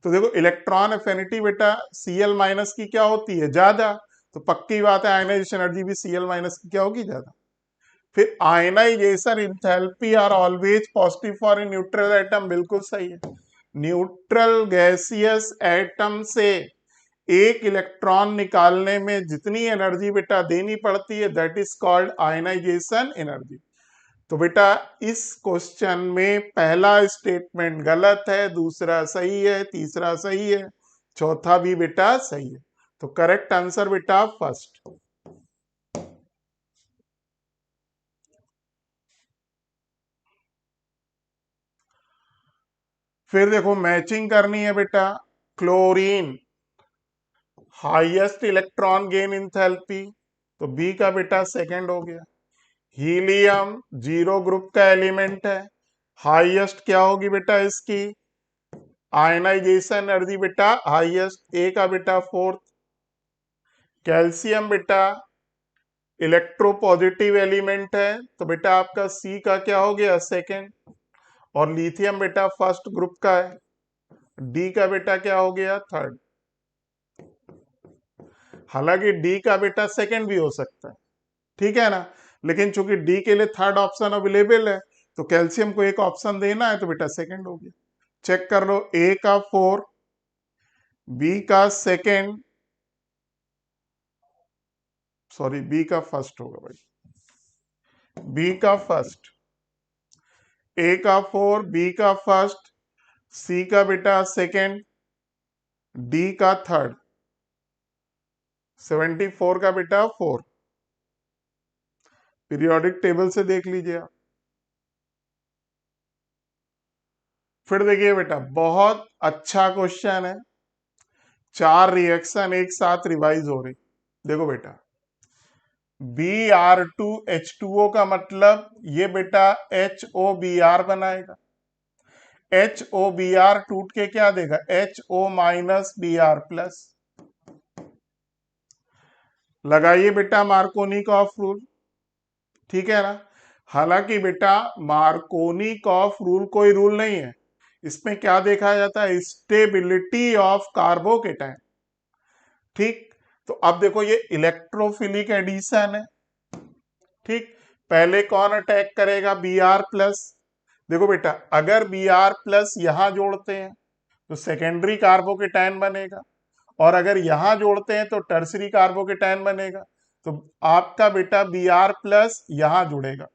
तो देखो इलेक्ट्रॉन एफिनिटी बेटा Cl माइनस की क्या होती है, ज्यादा। तो पक्की बात है आयनाइजेशन एनर्जी भी Cl माइनस की क्या होगी, ज्यादा। फिर ionisation enthalpy are always positive for a neutral atom, बिल्कुल सही है। न्यूट्रल गैसियस एटम से एक इलेक्ट्रॉन निकालने में जितनी एनर्जी बेटा देनी पड़ती है that is called ionisation energy. तो बेटा इस क्वेश्चन में पहला स्टेटमेंट गलत है, दूसरा सही है, तीसरा सही है, चौथा भी बेटा सही है। तो करेक्ट आंसर बेटा फर्स्ट। फिर देखो मैचिंग करनी है बेटा, chlorine highest electron gain enthalpy, तो बी का बेटा सेकंड हो गया। हीलियम जीरो ग्रुप का एलिमेंट है, हाईएस्ट क्या होगी बेटा इसकी आयनाइजेशन एनर्जी बेटा हाईएस्ट, ए का बेटा फोर्थ। कैल्शियम बेटा इलेक्ट्रोपॉजिटिव एलिमेंट है तो बेटा आपका सी का क्या हो गया सेकंड। और लिथियम बेटा फर्स्ट ग्रुप का है, डी का बेटा क्या हो गया थर्ड। हालांकि डी का बेटा सेकंड भी हो सकता है, ठीक है ना, लेकिन चूंकि डी के लिए थर्ड ऑप्शन अवेलेबल है तो कैल्शियम को एक ऑप्शन देना है तो बेटा सेकंड हो गया। चेक कर लो, ए का 4, बी का सेकंड, सॉरी बी का फर्स्ट होगा भाई, बी का फर्स्ट, ए का 4, बी का फर्स्ट, सी का बेटा सेकंड, डी का थर्ड, 74 का बेटा 4। पीरियोडिक टेबल से देख लीजिए आप। फिर देखिए बेटा बहुत अच्छा क्वेश्चन है, 4 रिएक्शन एक साथ रिवाइज हो रही। देखो बेटा Br2H2O का मतलब ये बेटा HOBr बनाएगा। HOBr टूट के क्या देगा, HO माइनस Br प्लस। लगाइए बेटा मार्कोनिकॉफ रूल, ठीक है ना। हालांकि बेटा मार्कोनिकॉफ रूल कोई रूल नहीं है, इसमें क्या देखा जाता है, स्टेबिलिटी ऑफ कार्बोकेटाइन। ठीक, तो अब देखो ये इलेक्ट्रोफिलिक एडिशन है। ठीक, पहले कौन अटैक करेगा, Br प्लस। देखो बेटा अगर Br प्लस यहां जोड़ते हैं तो सेकेंडरी कार्बोकेटाइन बनेगा, और अगर यहां जोड़ते हैं तो टर्सरी कार्बोकेटाइन बनेगा। तो आपका बेटा Br प्लस यहां जुड़ेगा।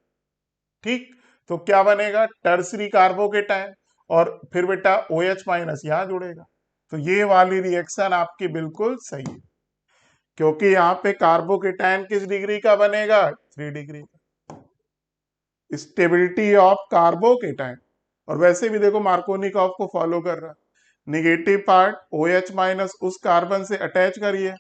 ठीक, तो क्या बनेगा, टर्सरी कार्बोकेटाइन, और फिर बेटा OH माइनस यहां जुड़ेगा। तो ये वाली रिएक्शन आपकी बिल्कुल सही है, क्योंकि यहाँ पे कार्बोकेटाइन किस डिग्री का बनेगा, 3 डिग्री का। Stability of carbocation. और वैसे भी देखो मार्कोनिकॉफ को फॉलो कर रहा है। निगेटिव पार्ट OH माइनस उस कार्बन से अटैच करिए,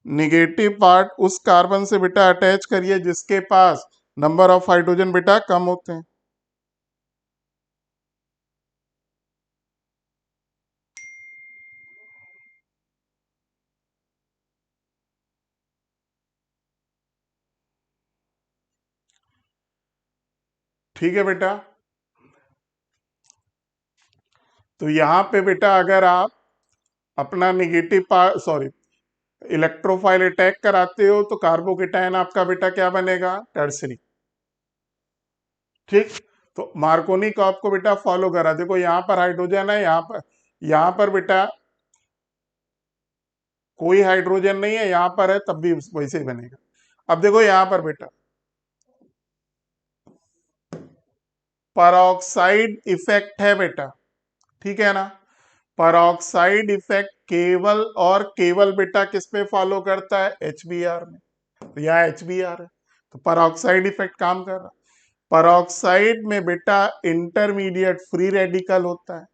निगेटिव पार्ट उस कार्बन से बेटा अटैच करिए जिसके पास नंबर ऑफ हाइड्रोजन बेटा कम होते हैं। ठीक है बेटा, तो यहां पे बेटा अगर आप अपना negative part sorry electrophile attack कराते हो तो कार्बोकेटाइन आपका बेटा क्या बनेगा, टर्सरी। ठीक, तो मार्कोनिकॉफ को बेटा फॉलो करा, देखो यहां पर हाइड्रोजन है, यहां पर बेटा कोई हाइड्रोजन नहीं है, यहां पर है तब भी वैसे ही बनेगा। अब देखो यहां पर बेटा परऑक्साइड इफेक्ट है बेटा, ठीक है ना। परऑक्साइड इफेक्ट केवल और केवल बेटा किस पे फॉलो करता है, HBr में। तो यहाँ HBr है, तो परऑक्साइड इफेक्ट काम कर रहा। परऑक्साइड में बेटा इंटरमीडिएट फ्री रेडिकल होता है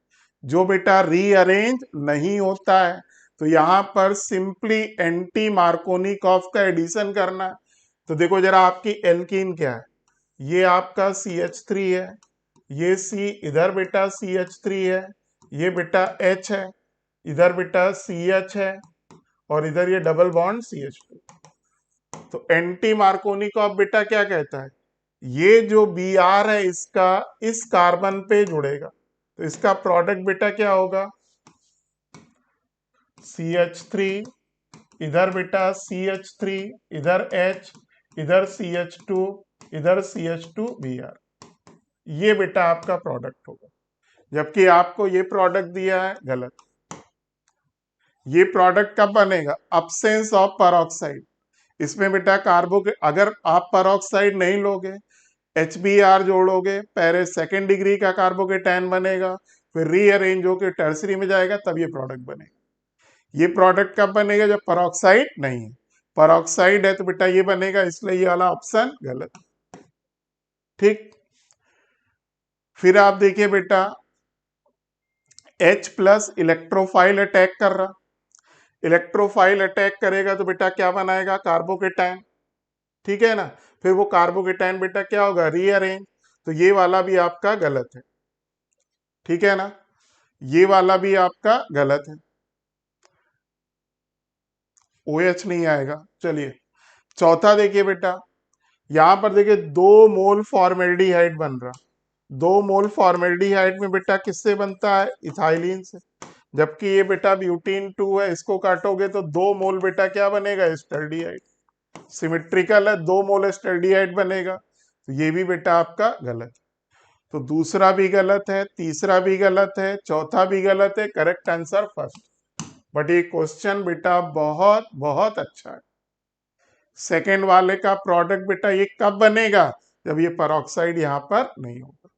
जो बेटा रीअरेंज नहीं होता है। तो यहां पर सिंपली एंटी मार्कोनिकॉफ का एडिशन करना है। तो देखो जरा आपकी एल्कीन क्या है, ये आपका CH3 है, ये C इधर बेटा CH3 है, ये बेटा H है, इधर बेटा CH है, और इधर ये डबल बॉन्ड CH2। तो एंटी मार्कोनिकॉफ बेटा क्या कहता है, ये जो Br है इसका इस कार्बन पे जुड़ेगा, तो इसका प्रोडक्ट बेटा क्या होगा, CH3, इधर बेटा CH3, इधर H, इधर CH2, इधर CH2Br। ये बेटा आपका प्रोडक्ट होगा, जबकि आपको ये प्रोडक्ट दिया है गलत। ये प्रोडक्ट कब बनेगा, अब्सेंस ऑफ परऑक्साइड। इसमें बेटा कार्बो के अगर आप परऑक्साइड नहीं लोगे, HBr जोड़ोगे, पहले सेकेंड डिग्री का कार्बोकेटाइन बनेगा, फिर रीअरेंज होकर टर्सरी में जाएगा, तब ये प्रोडक्ट बनेगा। ये प्रोडक्ट कब बनेगा, जब परऑक्साइड नहीं है। परऑक्साइड है तो बेटा ये बनेगा, इसलिए ये वाला ऑप्शन गलत। ठीक, फिर आप देखिए बेटा H प्लस इलेक्ट्रोफाइल अटैक कर रहा, इलेक्ट्रोफाइल अटैक करेगा तो बेटा क्या बनाएगा, कार्बोकेटाइन। ठीक है ना, फिर वो कार्बोकेटाइन बेटा क्या होगा, रीअरेंज। तो ये वाला भी आपका गलत है, ठीक है ना, ये वाला भी आपका गलत है, OH नहीं आएगा। चलिए चौथा देखिए बेटा, यहां पर देखिए 2 मोल फॉर्मेल्डिहाइड बन रहा, 2 मोल फॉर्मेल्डिहाइड में बेटा किससे बनता है, इथाइलिन से। जबकि ये बेटा ब्यूटीन 2 है, इसको काटोगे तो 2 मोल बेटा क्या बनेगा, स्टर्डीहाइड। सिमेट्रिकल है, 2 मोल स्टर्डीहाइड बनेगा, तो ये भी बेटा आपका गलत है। तो दूसरा भी गलत है, तीसरा भी गलत है, चौथा भी गलत है, करेक्ट आंसर फर्स्ट। बट ये क्वेश्चन बेटा बहुत बहुत अच्छा है। सेकेंड वाले का प्रोडक्ट बेटा ये कब बनेगा, जब ये परऑक्साइड यहां पर नहीं होगा।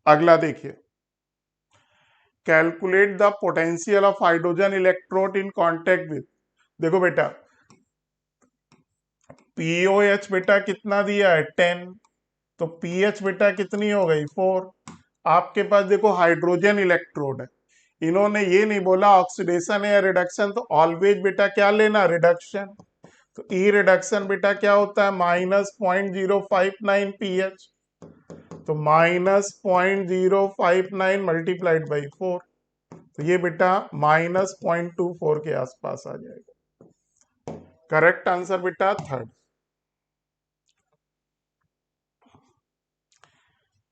अगला देखिए, calculate the potential of hydrogen electrode in contact with. देखो बेटा POH बेटा कितना दिया है, 10, तो PH बेटा कितनी हो गई, 4। आपके पास देखो हाइड्रोजन इलेक्ट्रोड है, इन्होंने ये नहीं बोला ऑक्सीडेशन है या रिडक्शन, तो ऑलवेज बेटा क्या लेना, रिडक्शन। तो ई रिडक्शन बेटा क्या होता है, -0.059 pH, तो -0.059 मल्टीप्लाइड बाई 4, तो ये बेटा -0.24 के आसपास आ जाएगा। करेक्ट आंसर बेटा थर्ड।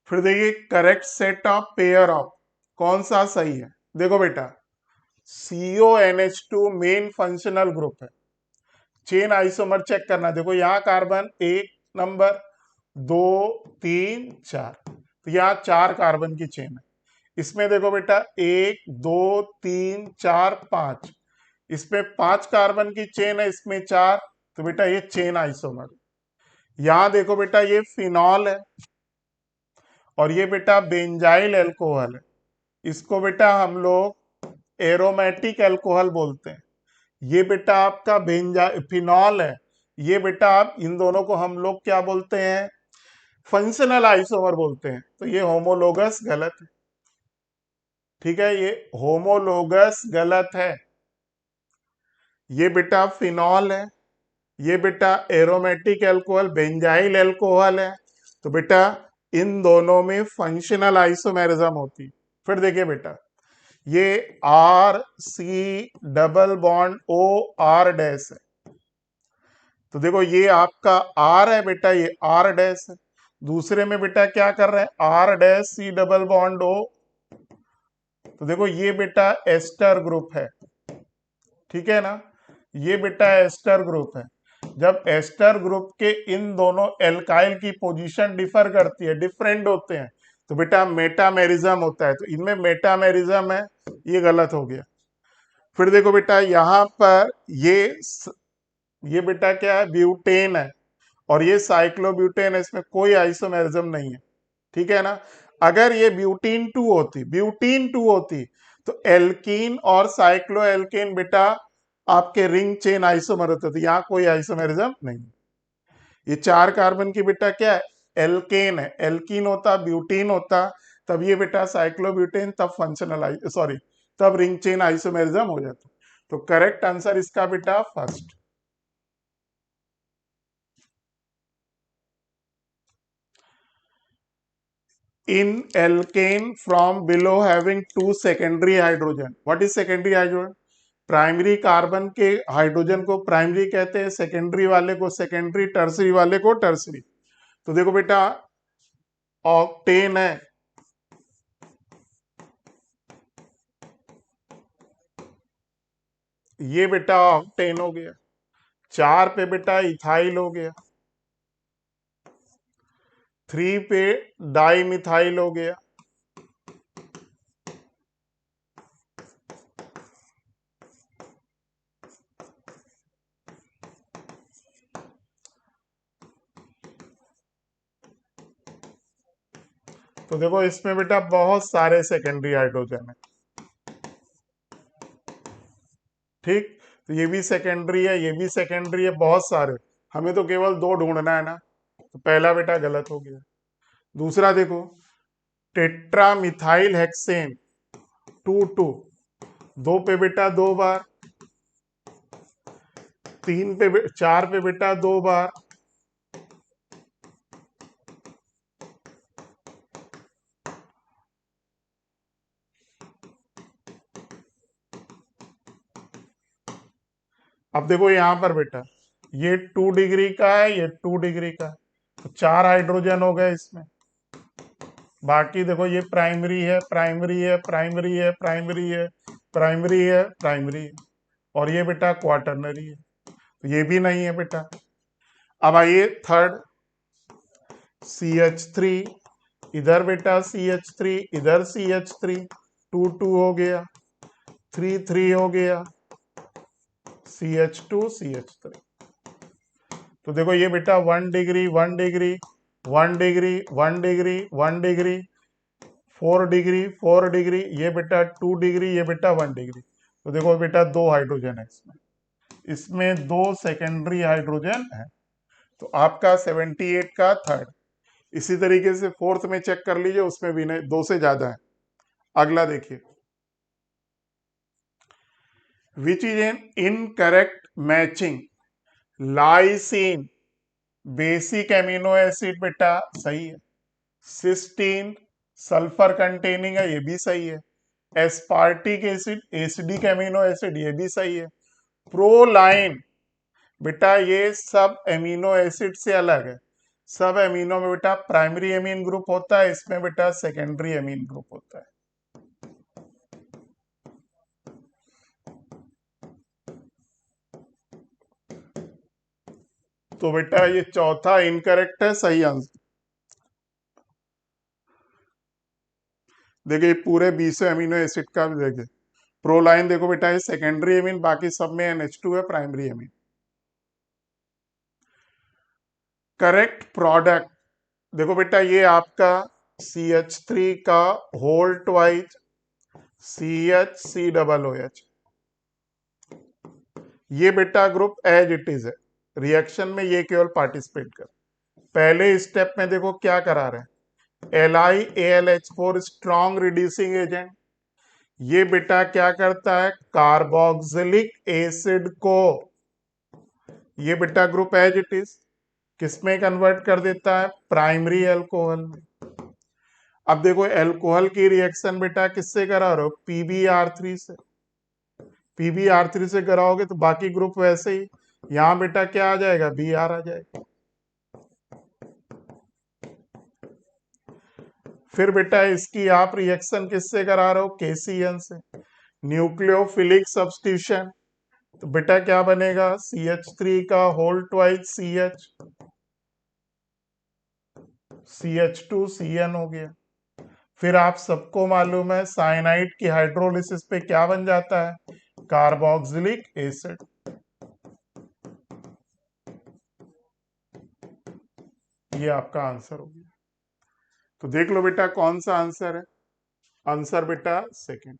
फिर देखिए correct set of pair of, कौन सा सही है। देखो बेटा CONH2 मेन फंक्शनल ग्रुप है, चेन आइसोमर चेक करना। देखो यहाँ कार्बन 1 नंबर 2 3 4, तो यहाँ 4 कार्बन की चेन है। इसमें देखो बेटा 1 2 3 4 5, इसमें 5 कार्बन की चेन है, इसमें 4, तो बेटा ये चेन आइसोमर। यहाँ देखो बेटा ये फिनॉल है और ये बेटा बेंजाइल एल्कोहल है, इसको बेटा हम लोग एरोमेटिक एल्कोहल बोलते हैं। ये बेटा आपका फिनॉल है, ये बेटा आप इन दोनों को हम लोग क्या बोलते हैं, फंक्शनल आइसोमर बोलते हैं। तो ये होमोलोगस गलत है, ठीक है, ये होमोलोगस गलत है। ये बेटा फिनॉल है, ये बेटा एरोमेटिक एल्कोहल बेंजाइल एल्कोहल है, तो बेटा इन दोनों में फंक्शनल आइसोमेरिज्म होती। फिर देखिए बेटा ये RC double bond OR dash है, तो देखो ये आपका R है बेटा, ये R डैश है। दूसरे में बेटा क्या कर रहे हैं, R' C double bond O, तो देखो ये बेटा एस्टर ग्रुप है, ठीक है ना, ये बेटा एस्टर ग्रुप है। जब एस्टर ग्रुप के इन दोनों एल्काइल की पोजीशन डिफर करती है, डिफरेंट होते हैं, तो बेटा मेटामेरिज्म होता है, तो इनमें मेटामेरिज्म है, ये गलत हो गया। फिर देखो बेटा यहाँ पर ये बेटा क्या है, ब्यूटेन है, और ये साइक्लोब्यूटेन है, इसमें कोई आइसोमेरिज्म नहीं है, ठीक है ना। अगर ये ब्यूटीन टू होती तो एल्कीन और साइक्लो एल्केन बेटा आपके रिंग चेन आइसोमर होते थे, यहाँ कोई आइसोमेरिज्म नहीं। ये 4 कार्बन की बेटा क्या है, एल्केन है, एल्कीन होता ब्यूटीन होता तब ये बेटा साइक्लोब्यूटेन, तब तब रिंग चेन आइसोमेरिज्म हो जाता। तो करेक्ट आंसर इसका बेटा first. In alkane from below having 2 secondary hydrogen, what is secondary hydrogen? Primary carbon के हाइड्रोजन को प्राइमरी कहते हैं, सेकेंडरी वाले को सेकेंडरी, टर्सरी वाले को टर्सरी। तो देखो बेटा ऑक्टेन है, ये बेटा ऑक्टेन हो गया। 4 पे बेटा इथाइल हो गया, 3 पे डाई मिथाइल हो गया, तो देखो इसमें बेटा बहुत सारे सेकेंडरी हाइड्रोजन है, ठीक, तो ये भी सेकेंडरी है, ये भी सेकेंडरी है, बहुत सारे, हमें तो केवल 2 ढूंढना है ना, तो पहला बेटा गलत हो गया। दूसरा देखो टेट्रा मिथाइल हेक्सेन 2 2 पे बेटा 2 बार, 4 पे बेटा 2 बार, अब देखो यहां पर बेटा ये 2 डिग्री का है, ये 2 डिग्री का है, तो 4 हाइड्रोजन हो गए इसमें। बाकी देखो ये प्राइमरी है, प्राइमरी है, प्राइमरी है, प्राइमरी है, प्राइमरी है, प्राइमरी है, और ये बेटा क्वाटरनरी है, तो ये भी नहीं है बेटा। अब आइए थर्ड, CH3, इधर बेटा CH3, इधर CH3, 2 2 हो गया, 3 3 हो गया, CH2 CH3, तो देखो ये बेटा 1 degree 1 degree 1 degree 1 degree 1 degree 4 degree 4 degree, ये बेटा 2 डिग्री, ये बेटा 1 डिग्री, तो देखो बेटा 2 हाइड्रोजन है इसमें, इसमें 2 सेकेंडरी हाइड्रोजन है, तो आपका 78 का थर्ड। इसी तरीके से फोर्थ में चेक कर लीजिए, उसमें भी नहीं, 2 से ज्यादा है। अगला देखिए which is an incorrect matching, lysine basic amino acid बेटा सही है, सिस्टीन सल्फर कंटेनिंग है ये भी सही है, aspartic acid acidic amino acid ये भी सही है, प्रोलाइन बेटा ये सब एमिनो एसिड से अलग है, सब एमिनो में बेटा प्राइमरी एमीन ग्रुप होता है, इसमें बेटा सेकेंडरी एमीन ग्रुप होता है। तो बेटा ये चौथा इनकरेक्ट है, सही आंसर। देखिए पूरे 20 एमिनो एसिड का भी देखिए, प्रोलाइन देखो बेटा ये सेकेंडरी एमीन, बाकी सब में NH2 है प्राइमरी एमीन। करेक्ट प्रोडक्ट देखो बेटा ये आपका CH3 का होल ट्वाइज CH3OH, ये बेटा ग्रुप एज इट इज है, रिएक्शन में ये केवल पार्टिसिपेट कर। पहले स्टेप में देखो क्या करा रहे हैं, LiAlH4 स्ट्रॉन्ग रिड्यूसिंग एजेंट, ये बेटा क्या करता है, कार्बोक्सिलिक एसिड को ये बेटा ग्रुप एज इट इज किसमें कन्वर्ट कर देता है, प्राइमरी अल्कोहल में। अब देखो अल्कोहल की रिएक्शन बेटा किससे करा रहे हो, PbR3 से, PbR3 से कराओगे तो बाकी ग्रुप वैसे ही, यहां बेटा क्या आ जाएगा, Br आ जाएगा। फिर बेटा इसकी आप रिएक्शन किससे करा रहे हो, KCN से, न्यूक्लियोफिलिक सब्स्टिट्यूशन, तो बेटा क्या बनेगा, CH3 का होल ट्वाइज CH2CN हो गया। फिर आप सबको मालूम है साइनाइड की हाइड्रोलिसिस पे क्या बन जाता है, कार्बोक्सिलिक एसिड। ये आपका आंसर हो गया। तो देख लो बेटा कौन सा आंसर है, आंसर बेटा सेकंड।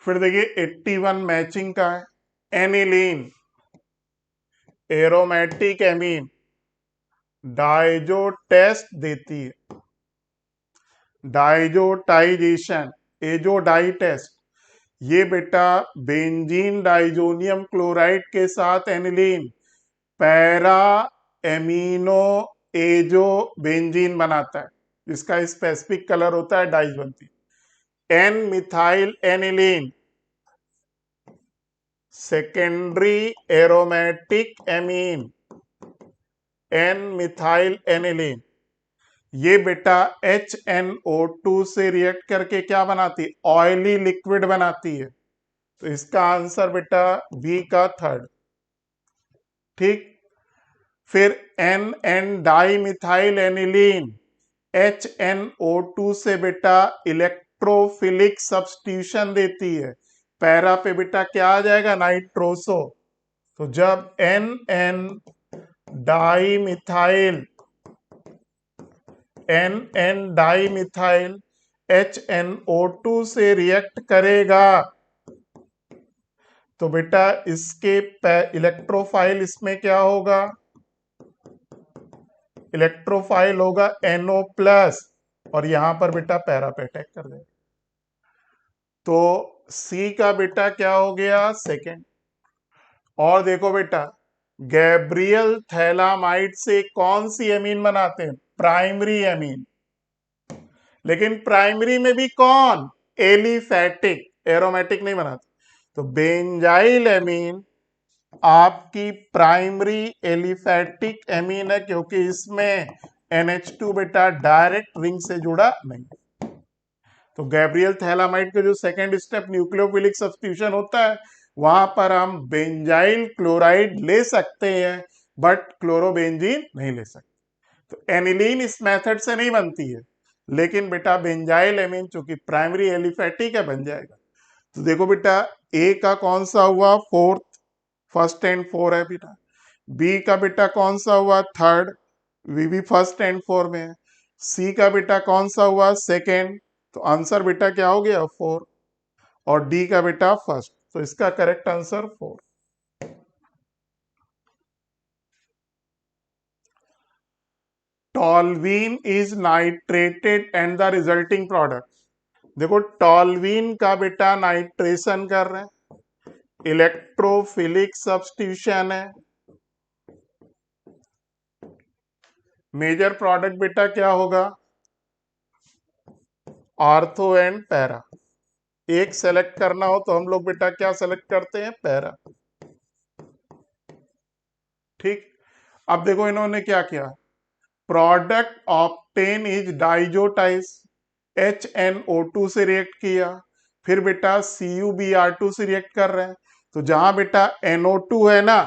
फिर देखिए 81 मैचिंग का है, aniline aromatic amine diazo test देती है, डाइजोटाइजेशन एजो डाई टेस्ट, ये बेटा बेंजीन डाइजोनियम क्लोराइड के साथ aniline para amino azo benzene बनाता है, जिसका स्पेसिफिक कलर होता है डाइज बनती, N methyl aniline secondary aromatic amine N methyl aniline, ये बेटा HNO2 से रिएक्ट करके क्या बनाती है, ऑयली लिक्विड बनाती है, तो इसका आंसर बेटा बी का थर्ड। ठीक, फिर N di methyl aniline HNO2 से बेटा इलेक्ट्रोफिलिक सब्स्टिट्यूशन देती है, पैरा पे बेटा क्या आ जाएगा, नाइट्रोसो, तो जब N di methyl di methyl HNO2 से रिएक्ट करेगा तो बेटा इसके इलेक्ट्रोफाइल इसमें क्या होगा, इलेक्ट्रोफाइल होगा NO+ और यहां पर बेटा पैरा पे अटैक कर देगा, तो सी का बेटा क्या हो गया, सेकेंड। और देखो बेटा गैब्रियल थैलामाइड से कौन सी एमीन बनाते हैं, प्राइमरी एमीन, लेकिन प्राइमरी में भी कौन, एलिफैटिक, एरोमेटिक नहीं बनाते, तो बेंजाइल एमीन आपकी प्राइमरी एलिफैटिक एमीन है, क्योंकि इसमें NH2 बेटा डायरेक्ट रिंग से जुड़ा नहीं। तो गैब्रियल थैलामाइड का जो सेकेंड स्टेप न्यूक्लियोफिलिक सब्स्टिट्यूशन होता है, वहां पर हम बेंजाइल क्लोराइड ले सकते हैं बट क्लोरोबेंजीन नहीं ले सकते, तो एनिलीन इस मेथड से नहीं बनती है, लेकिन बेटा बेंजाइल एमीन चूंकि प्राइमरी एलिफैटिक है बन जाएगा। तो देखो बेटा ए का कौन सा हुआ, फोर्थ, फर्स्ट एंड फोर है बेटा, बी का बेटा कौन सा हुआ, थर्ड, वी भी फर्स्ट एंड फोर में है, सी का बेटा कौन सा हुआ, सेकेंड, तो आंसर बेटा क्या हो गया, फोर, और डी का बेटा फर्स्ट, तो इसका correct answer four. Toluene is nitrated and the resulting product, देखो टॉल्वीन का बेटा नाइट्रेशन कर रहे हैं, इलेक्ट्रोफिलिक सब्स्टिट्यूशन है, मेजर प्रोडक्ट बेटा क्या होगा, आर्थो एंड पैरा। एक सेलेक्ट करना हो तो हम लोग बेटा क्या सेलेक्ट करते हैं, पैरा। ठीक, अब देखो इन्होंने क्या किया, प्रोडक्ट ऑप्टेन इज डाइजोटाइज, HNO2 से रिएक्ट किया, फिर बेटा CuBr2 से रिएक्ट कर रहे हैं, तो जहां बेटा NO2 है ना,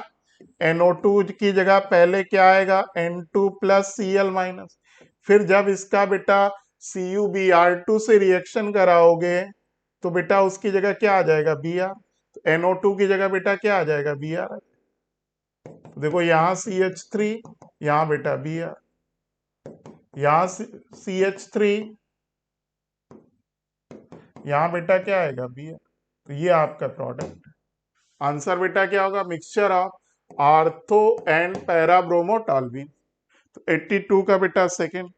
NO2 की जगह पहले क्या आएगा, N2 प्लस Cl माइनस, फिर जब इसका बेटा CuBr2 से रिएक्शन कराओगे तो बेटा उसकी जगह क्या आ जाएगा, Br, तो NO2 की जगह बेटा क्या आ जाएगा, Br। तो देखो यहाँ CH3, यहाँ बेटा Br, यहाँ CH3, यहाँ बेटा क्या आएगा, Br। तो ये आपका प्रोडक्ट है। आंसर बेटा क्या होगा, mixture of ortho and para bromo toluene. तो 82 का बेटा सेकंड।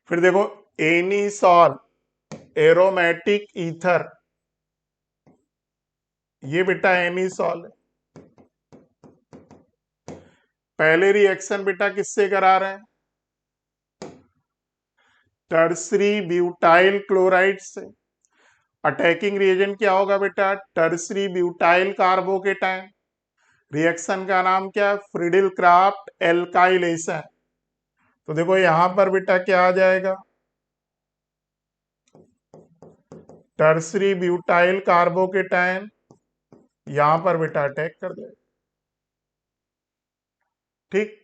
फिर देखो एनीसॉल एरोमेटिक ईथर, ये बेटा एनीसॉल है, पहले रिएक्शन बेटा किससे करा रहे हैं, टर्सरी ब्यूटाइल क्लोराइड से। अटैकिंग रिएजेंट क्या होगा बेटा, टर्सरी ब्यूटाइल कार्बोकेटाइन, रिएक्शन का नाम क्या है, फ्रिडिल क्राफ्ट एल्काइलेशन। तो देखो यहां पर बेटा क्या आ जाएगा, टर्सरी ब्यूटाइल कार्बोकेटाइन, यहां पर बेटा अटैक कर जाएगा। ठीक,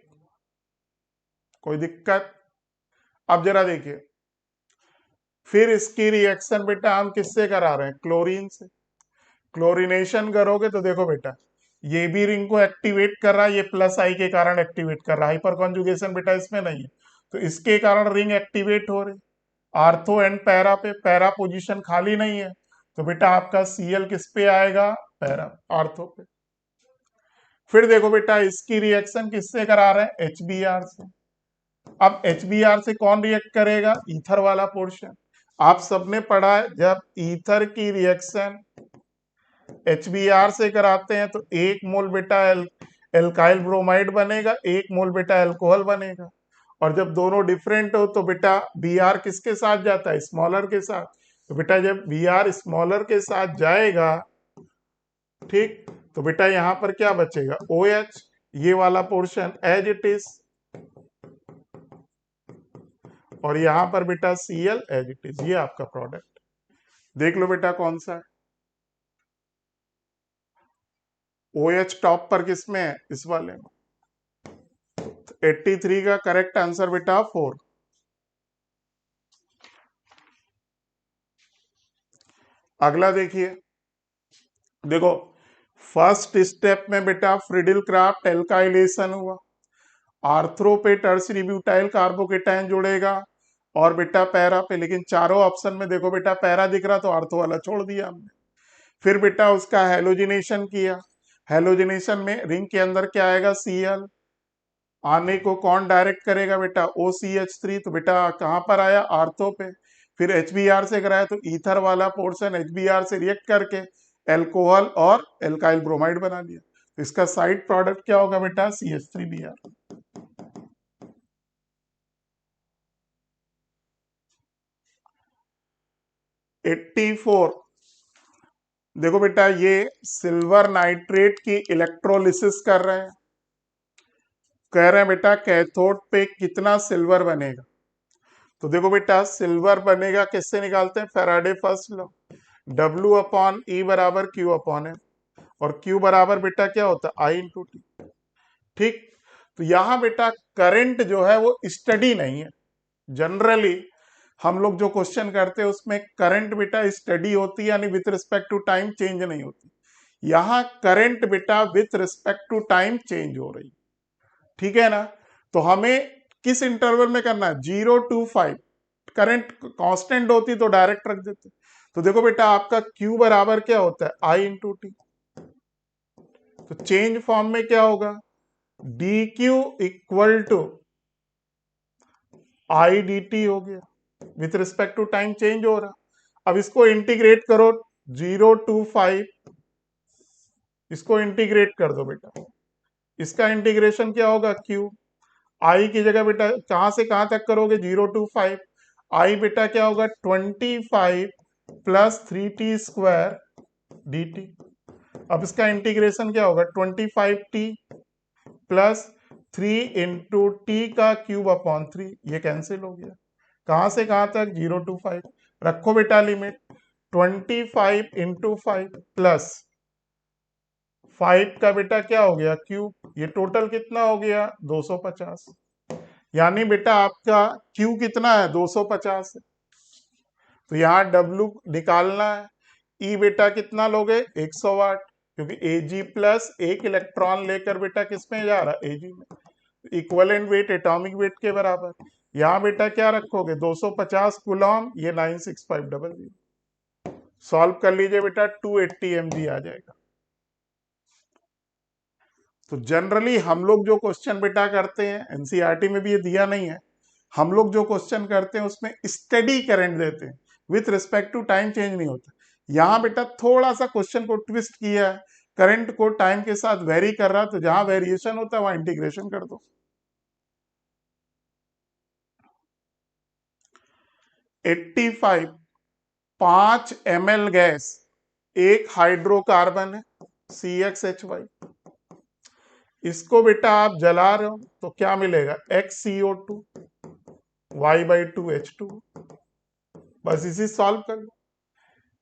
कोई दिक्कत। अब जरा देखिए, फिर इसकी रिएक्शन बेटा हम किससे करा रहे हैं, क्लोरीन से। क्लोरीनेशन करोगे तो देखो बेटा ये भी रिंग को एक्टिवेट कर रहा है, ये प्लस आई के कारण एक्टिवेट कर रहा है, हाइपर कॉन्जुगेशन बेटा इसमें नहीं है, तो इसके कारण रिंग एक्टिवेट हो रही। आर्थो एंड पैरा पे, पैरा पोजीशन खाली नहीं है, तो बेटा आपका Cl किस पे आएगा, पैरा, आर्थो पे। फिर देखो बेटा इसकी रिएक्शन किससे करा रहे हैं, HBr से। अब HBr से कौन रिएक्ट करेगा, ईथर वाला पोर्शन। आप सबने पढ़ा है जब ईथर की रिएक्शन HBr से कराते हैं तो एक मोल बेटा एल्काइल ब्रोमाइड बनेगा, एक मोल बेटा अल्कोहल बनेगा, और जब दोनों डिफरेंट हो तो बेटा Br किसके साथ जाता है, स्मॉलर के साथ। तो बेटा जब Br स्मॉलर के साथ जाएगा, ठीक, तो बेटा यहां पर क्या बचेगा, OH, ये वाला पोर्शन एज इट इज, और यहां पर बेटा Cl एज इट इज। ये आपका प्रोडक्ट देख लो बेटा कौन सा है, OH टॉप पर किसमें है, इस वाले में। 83 का करेक्ट आंसर बेटा 4। अगला देखिए, देखो फर्स्ट स्टेप में बेटा फ्रिडिल क्राफ्ट एल्काइलेशन हुआ, आर्थ्रो पे टर्सरी ब्यूटाइल कार्बोकेटाइन जुड़ेगा, और बेटा पैरा पे, लेकिन चारों ऑप्शन में देखो बेटा पैरा दिख रहा तो आर्थो वाला छोड़ दिया हमने। फिर बेटा उसका हेलोजिनेशन किया, हेलोजिनेशन में रिंग के अंदर क्या आएगा, Cl, आने को कौन डायरेक्ट करेगा बेटा, OCH3, तो बेटा कहां पर आया, आर्थो पे। फिर HBr से कराया तो ईथर वाला पोर्शन HBr से रिएक्ट करके एल्कोहल और एल्काइल ब्रोमाइड बना लिया, तो इसका साइड प्रोडक्ट क्या होगा बेटा, CH3Br। एट्टी फोर, देखो बेटा ये सिल्वर नाइट्रेट की इलेक्ट्रोलिसिस कर रहे हैं, कह रहे हैं बेटा कैथोड पे कितना सिल्वर बनेगा। तो देखो बेटा सिल्वर बनेगा, किससे निकालते हैं, Faraday first law, W upon E बराबर Q अपॉन M, और Q बराबर बेटा क्या होता है, I इंटू टी। ठीक, तो यहां बेटा करंट जो है वो स्टडी नहीं है, जनरली हम लोग जो क्वेश्चन करते हैं उसमें करंट बेटा स्टडी होती है, यानी with respect to time change नहीं होती। यहां करंट बेटा with respect to time change हो रही, ठीक है ना। तो हमें किस इंटरवल में करना है, 0 to 5, करंट कांस्टेंट होती तो डायरेक्ट रख देते। तो देखो बेटा आपका Q बराबर क्या होता है, I इंटू टी। तो चेंज फॉर्म में क्या होगा, d q equal to I d t हो गया, with respect to time change हो रहा। अब इसको इंटीग्रेट करो, 0 to 5, इसको इंटीग्रेट कर दो बेटा। इसका इंटीग्रेशन क्या होगा, क्यू। आई की जगह बेटा कहां से कहां तक करोगे, 0 to 5, आई बेटा क्या होगा 25 प्लस 3t² dt। अब इसका इंटीग्रेशन क्या होगा, 25t प्लस 3 × t का क्यूब अपॉन 3, ये कैंसिल हो गया। कहां से कहां तक, 0 to 5। रखो बेटा लिमिट, 25 × 5 प्लस 5 का बेटा क्या हो गया, क्यूब, ये टोटल कितना हो गया 250। यानी बेटा आपका क्यू कितना है, 250 है। तो यहाँ डब्ल्यू निकालना है। ई बेटा कितना लोगे, 100 वाट, क्योंकि Ag प्लस एक इलेक्ट्रॉन लेकर बेटा किस में जा रहा है, Ag में। इक्विवेलेंट वेट एटॉमिक वेट के बराबर। यहाँ बेटा क्या रखोगे, 250 कूलॉम, ये 96500। सॉल्व कर लीजिए बेटा, 280 mg आ जाएगा। तो जनरली हम लोग जो क्वेश्चन बेटा करते हैं, एनसीईआरटी में भी ये दिया नहीं है, हम लोग जो क्वेश्चन करते हैं उसमें स्टेडी करंट देते हैं, with respect to time change नहीं होता। यहां बेटा थोड़ा सा क्वेश्चन को ट्विस्ट किया है, करंट को टाइम के साथ वेरी कर रहा है, तो जहां वेरिएशन होता है वहां इंटीग्रेशन कर दो। 85 5 ml गैस, एक हाइड्रोकार्बन है CXHY, इसको बेटा आप जला रहे हो तो क्या मिलेगा, XCO2 Y/2H2। बस इसी सॉल्व कर लो।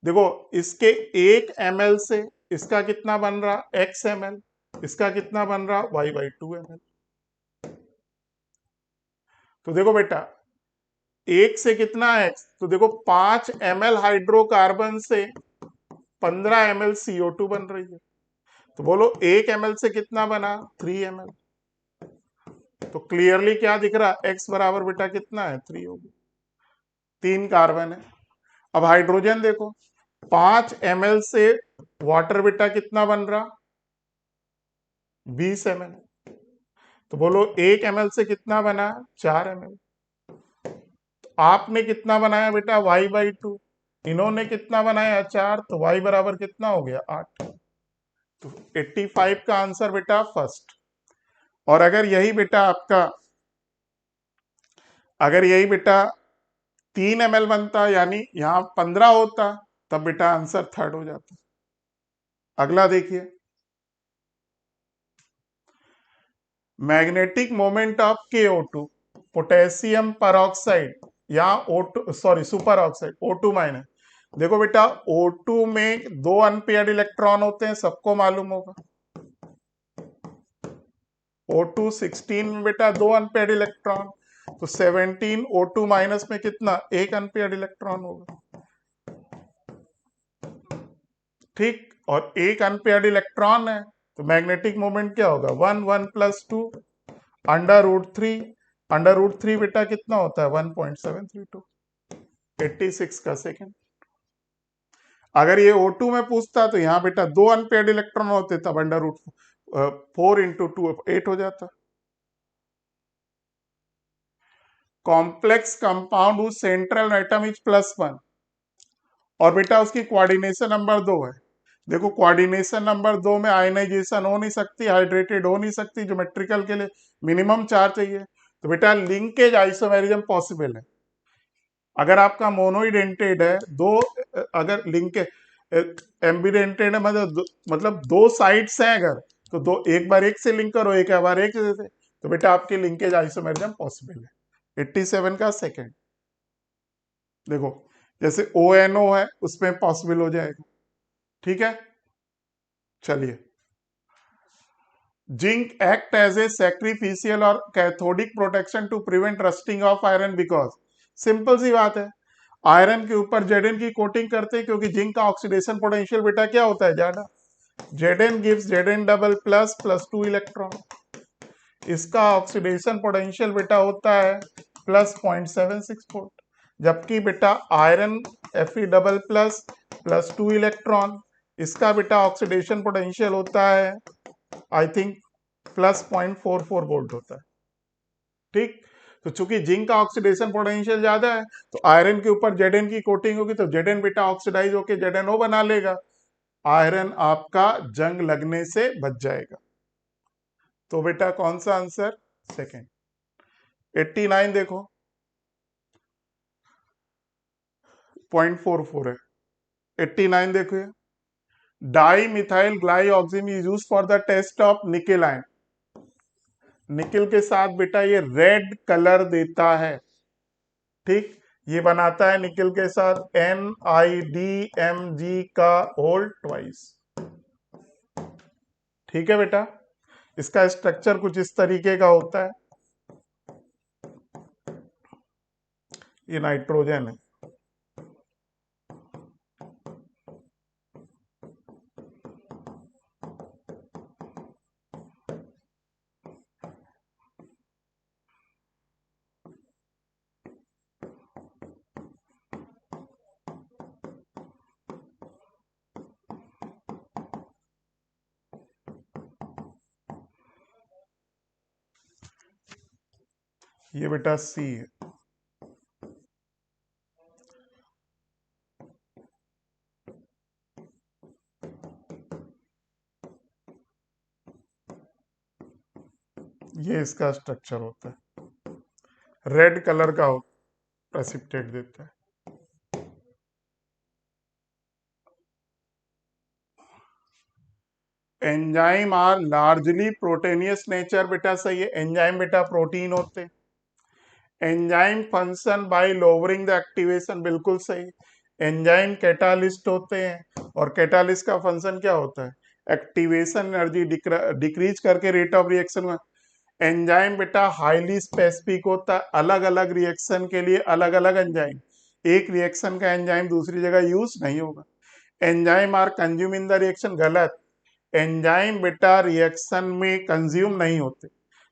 देखो इसके 1 ml से इसका कितना बन रहा, x ml, इसका कितना बन रहा, Y/2 ml। तो देखो बेटा एक से कितना x, तो देखो 5 ml हाइड्रोकार्बन से 15 ml CO2 बन रही है। तो बोलो 1 ml से कितना बना, 3 ml। तो क्लियरली क्या दिख रहा, x बराबर बेटा कितना है, 3 होगी। 3 कार्बन है। अब हाइड्रोजन देखो, 5 ml से वाटर बेटा कितना बन रहा, 20 ml। तो बोलो 1 ml से कितना बना, 4 ml। तो आपने कितना बनाया बेटा, y/2, इन्होंने कितना बनाया 4, तो y बराबर कितना हो गया, 8। तो 85 का आंसर बेटा फर्स्ट। और अगर यही बेटा आपका, अगर यही बेटा 3 ml बनता, यानी यहां 15 होता, तब बेटा आंसर थर्ड हो जाता। अगला देखिए, magnetic moment of KO2, potassium peroxide या O2, sorry super oxide, O2 minus. देखो बेटा O2 में 2 अनपेयर्ड इलेक्ट्रॉन होते हैं, सबको मालूम होगा। O2 16 में बेटा 2 अनपेयर्ड इलेक्ट्रॉन, तो 17 O2 माइनस में कितना, एक अनपेयर्ड इलेक्ट्रॉन होगा, ठीक। और एक अनपेयर्ड इलेक्ट्रॉन है, तो मैग्नेटिक मोमेंट क्या होगा, 1 1 + 2 √3, √3 बेटा कितना होता है, 1.732, 86 का सेकंड। अगर ये O2 में पूछता तो यहां बेटा 2 अनपेयर्ड इलेक्ट्रॉन होते, तब √4 × 2 8 हो जाता। Complex compound whose central atom is +1, और बेटा उसकी कोऑर्डिनेशन नंबर 2 है। देखो कोऑर्डिनेशन नंबर 2 में आयनाइजेशन हो नहीं सकती, हाइड्रेटेड हो नहीं सकती, ज्योमेट्रिकल के लिए मिनिमम 4 चाहिए। तो बेटा लिंकेज आइसोमेरिज्म पॉसिबल है। अगर आपका मोनोइडेंटेड है, दो अगर लिंकेज एम्बिडेंटेड है, मतलब 2 साइड्स हैं अगर, तो दो एक बार एक से लिंक करो, एक बार एक से, तो बेटा आपकी लिंकेज आइसोमेरिज्म पॉसिबल है। 87 का सेकंड। देखो जैसे ONO है उसमें पॉसिबल हो जाएगा, ठीक है। चलिए, zinc act as a sacrificial और cathodic protection to prevent rusting of iron, because simple सी बात है, आयरन के ऊपर Zn की कोटिंग करते हैं, क्योंकि जिंक का ऑक्सीडेशन पोटेंशियल बेटा क्या होता है, ज्यादा। Zn gives Zn double plus +2 electron, इसका ऑक्सीडेशन पोटेंशियल बेटा होता है +0.76 वोल्ट, जबकि बेटा iron Fe double plus +2 electron, इसका बेटा ऑक्सीडेशन पोटेंशियल होता है आई थिंक प्लस 0.44 वोल्ट होता है। ठीक, तो चूंकि जिंक का ऑक्सीडेशन पोटेंशियल ज्यादा है तो आयरन के ऊपर Zn की कोटिंग होगी तो Zn बेटा ऑक्सीडाइज होकर ZnO बना लेगा, आयरन आपका जंग लगने से बच जाएगा। तो बेटा कौन सा आंसर? सेकेंड। 89 देखो 0.44 है। 89 देखो, di methyl glyoxime is use for the test of nickel ion. Nickel के साथ बेटा ये रेड कलर देता है। ठीक, ये बनाता है निकेल के साथ NiDMg का होल ट्वाइस। ठीक है बेटा, इसका स्ट्रक्चर कुछ इस तरीके का होता है। ये नाइट्रोजन है। ये बेटा सी है। ये इसका स्ट्रक्चर होता है, रेड कलर का प्रेसिपिटेट देता है। एंजाइम आर लार्जली प्रोटेनियस नेचर, बेटा सही है। एंजाइम बेटा प्रोटीन होते हैं। Enzyme function by lowering the activation, बिल्कुल सही। एंजाइम कैटालिस्ट होते हैं और कैटालिस्ट का फंक्शन क्या होता है? एक्टिवेशन एनर्जी डिक्रीज करके रेट ऑफ रिएक्शन में। एंजाइम बेटा हाईली स्पेसिफिक होता है, अलग अलग रिएक्शन के लिए अलग अलग एंजाइम, एक रिएक्शन का एंजाइम दूसरी जगह यूज नहीं होगा। Enzyme are consume in the reaction, गलत। एंजाइम बेटा रिएक्शन में कंज्यूम नहीं होते,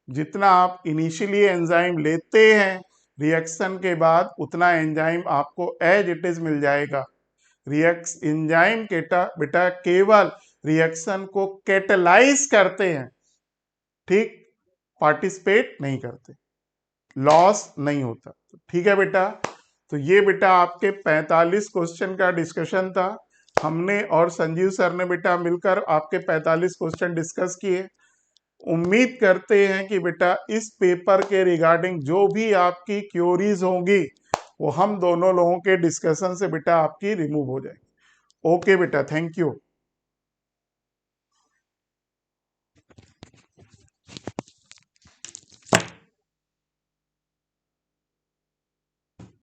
जितना आप इनिशियली एंजाइम लेते हैं रिएक्शन के बाद उतना एंजाइम आपको एज इट इज मिल जाएगा। एंजाइम बेटा केवल रिएक्शन को कैटेलाइज करते हैं, ठीक, पार्टिसिपेट नहीं करते, लॉस नहीं होता। ठीक है बेटा, तो ये बेटा आपके 45 क्वेश्चन का डिस्कशन था। हमने और संजीव सर ने बेटा मिलकर आपके 45 क्वेश्चन डिस्कस किए। उम्मीद करते हैं कि बेटा इस पेपर के रिगार्डिंग जो भी आपकी क्योरीज होंगी वो हम दोनों लोगों के डिस्कशन से बेटा आपकी रिमूव हो जाएगी। ओके बेटा, थैंक यू।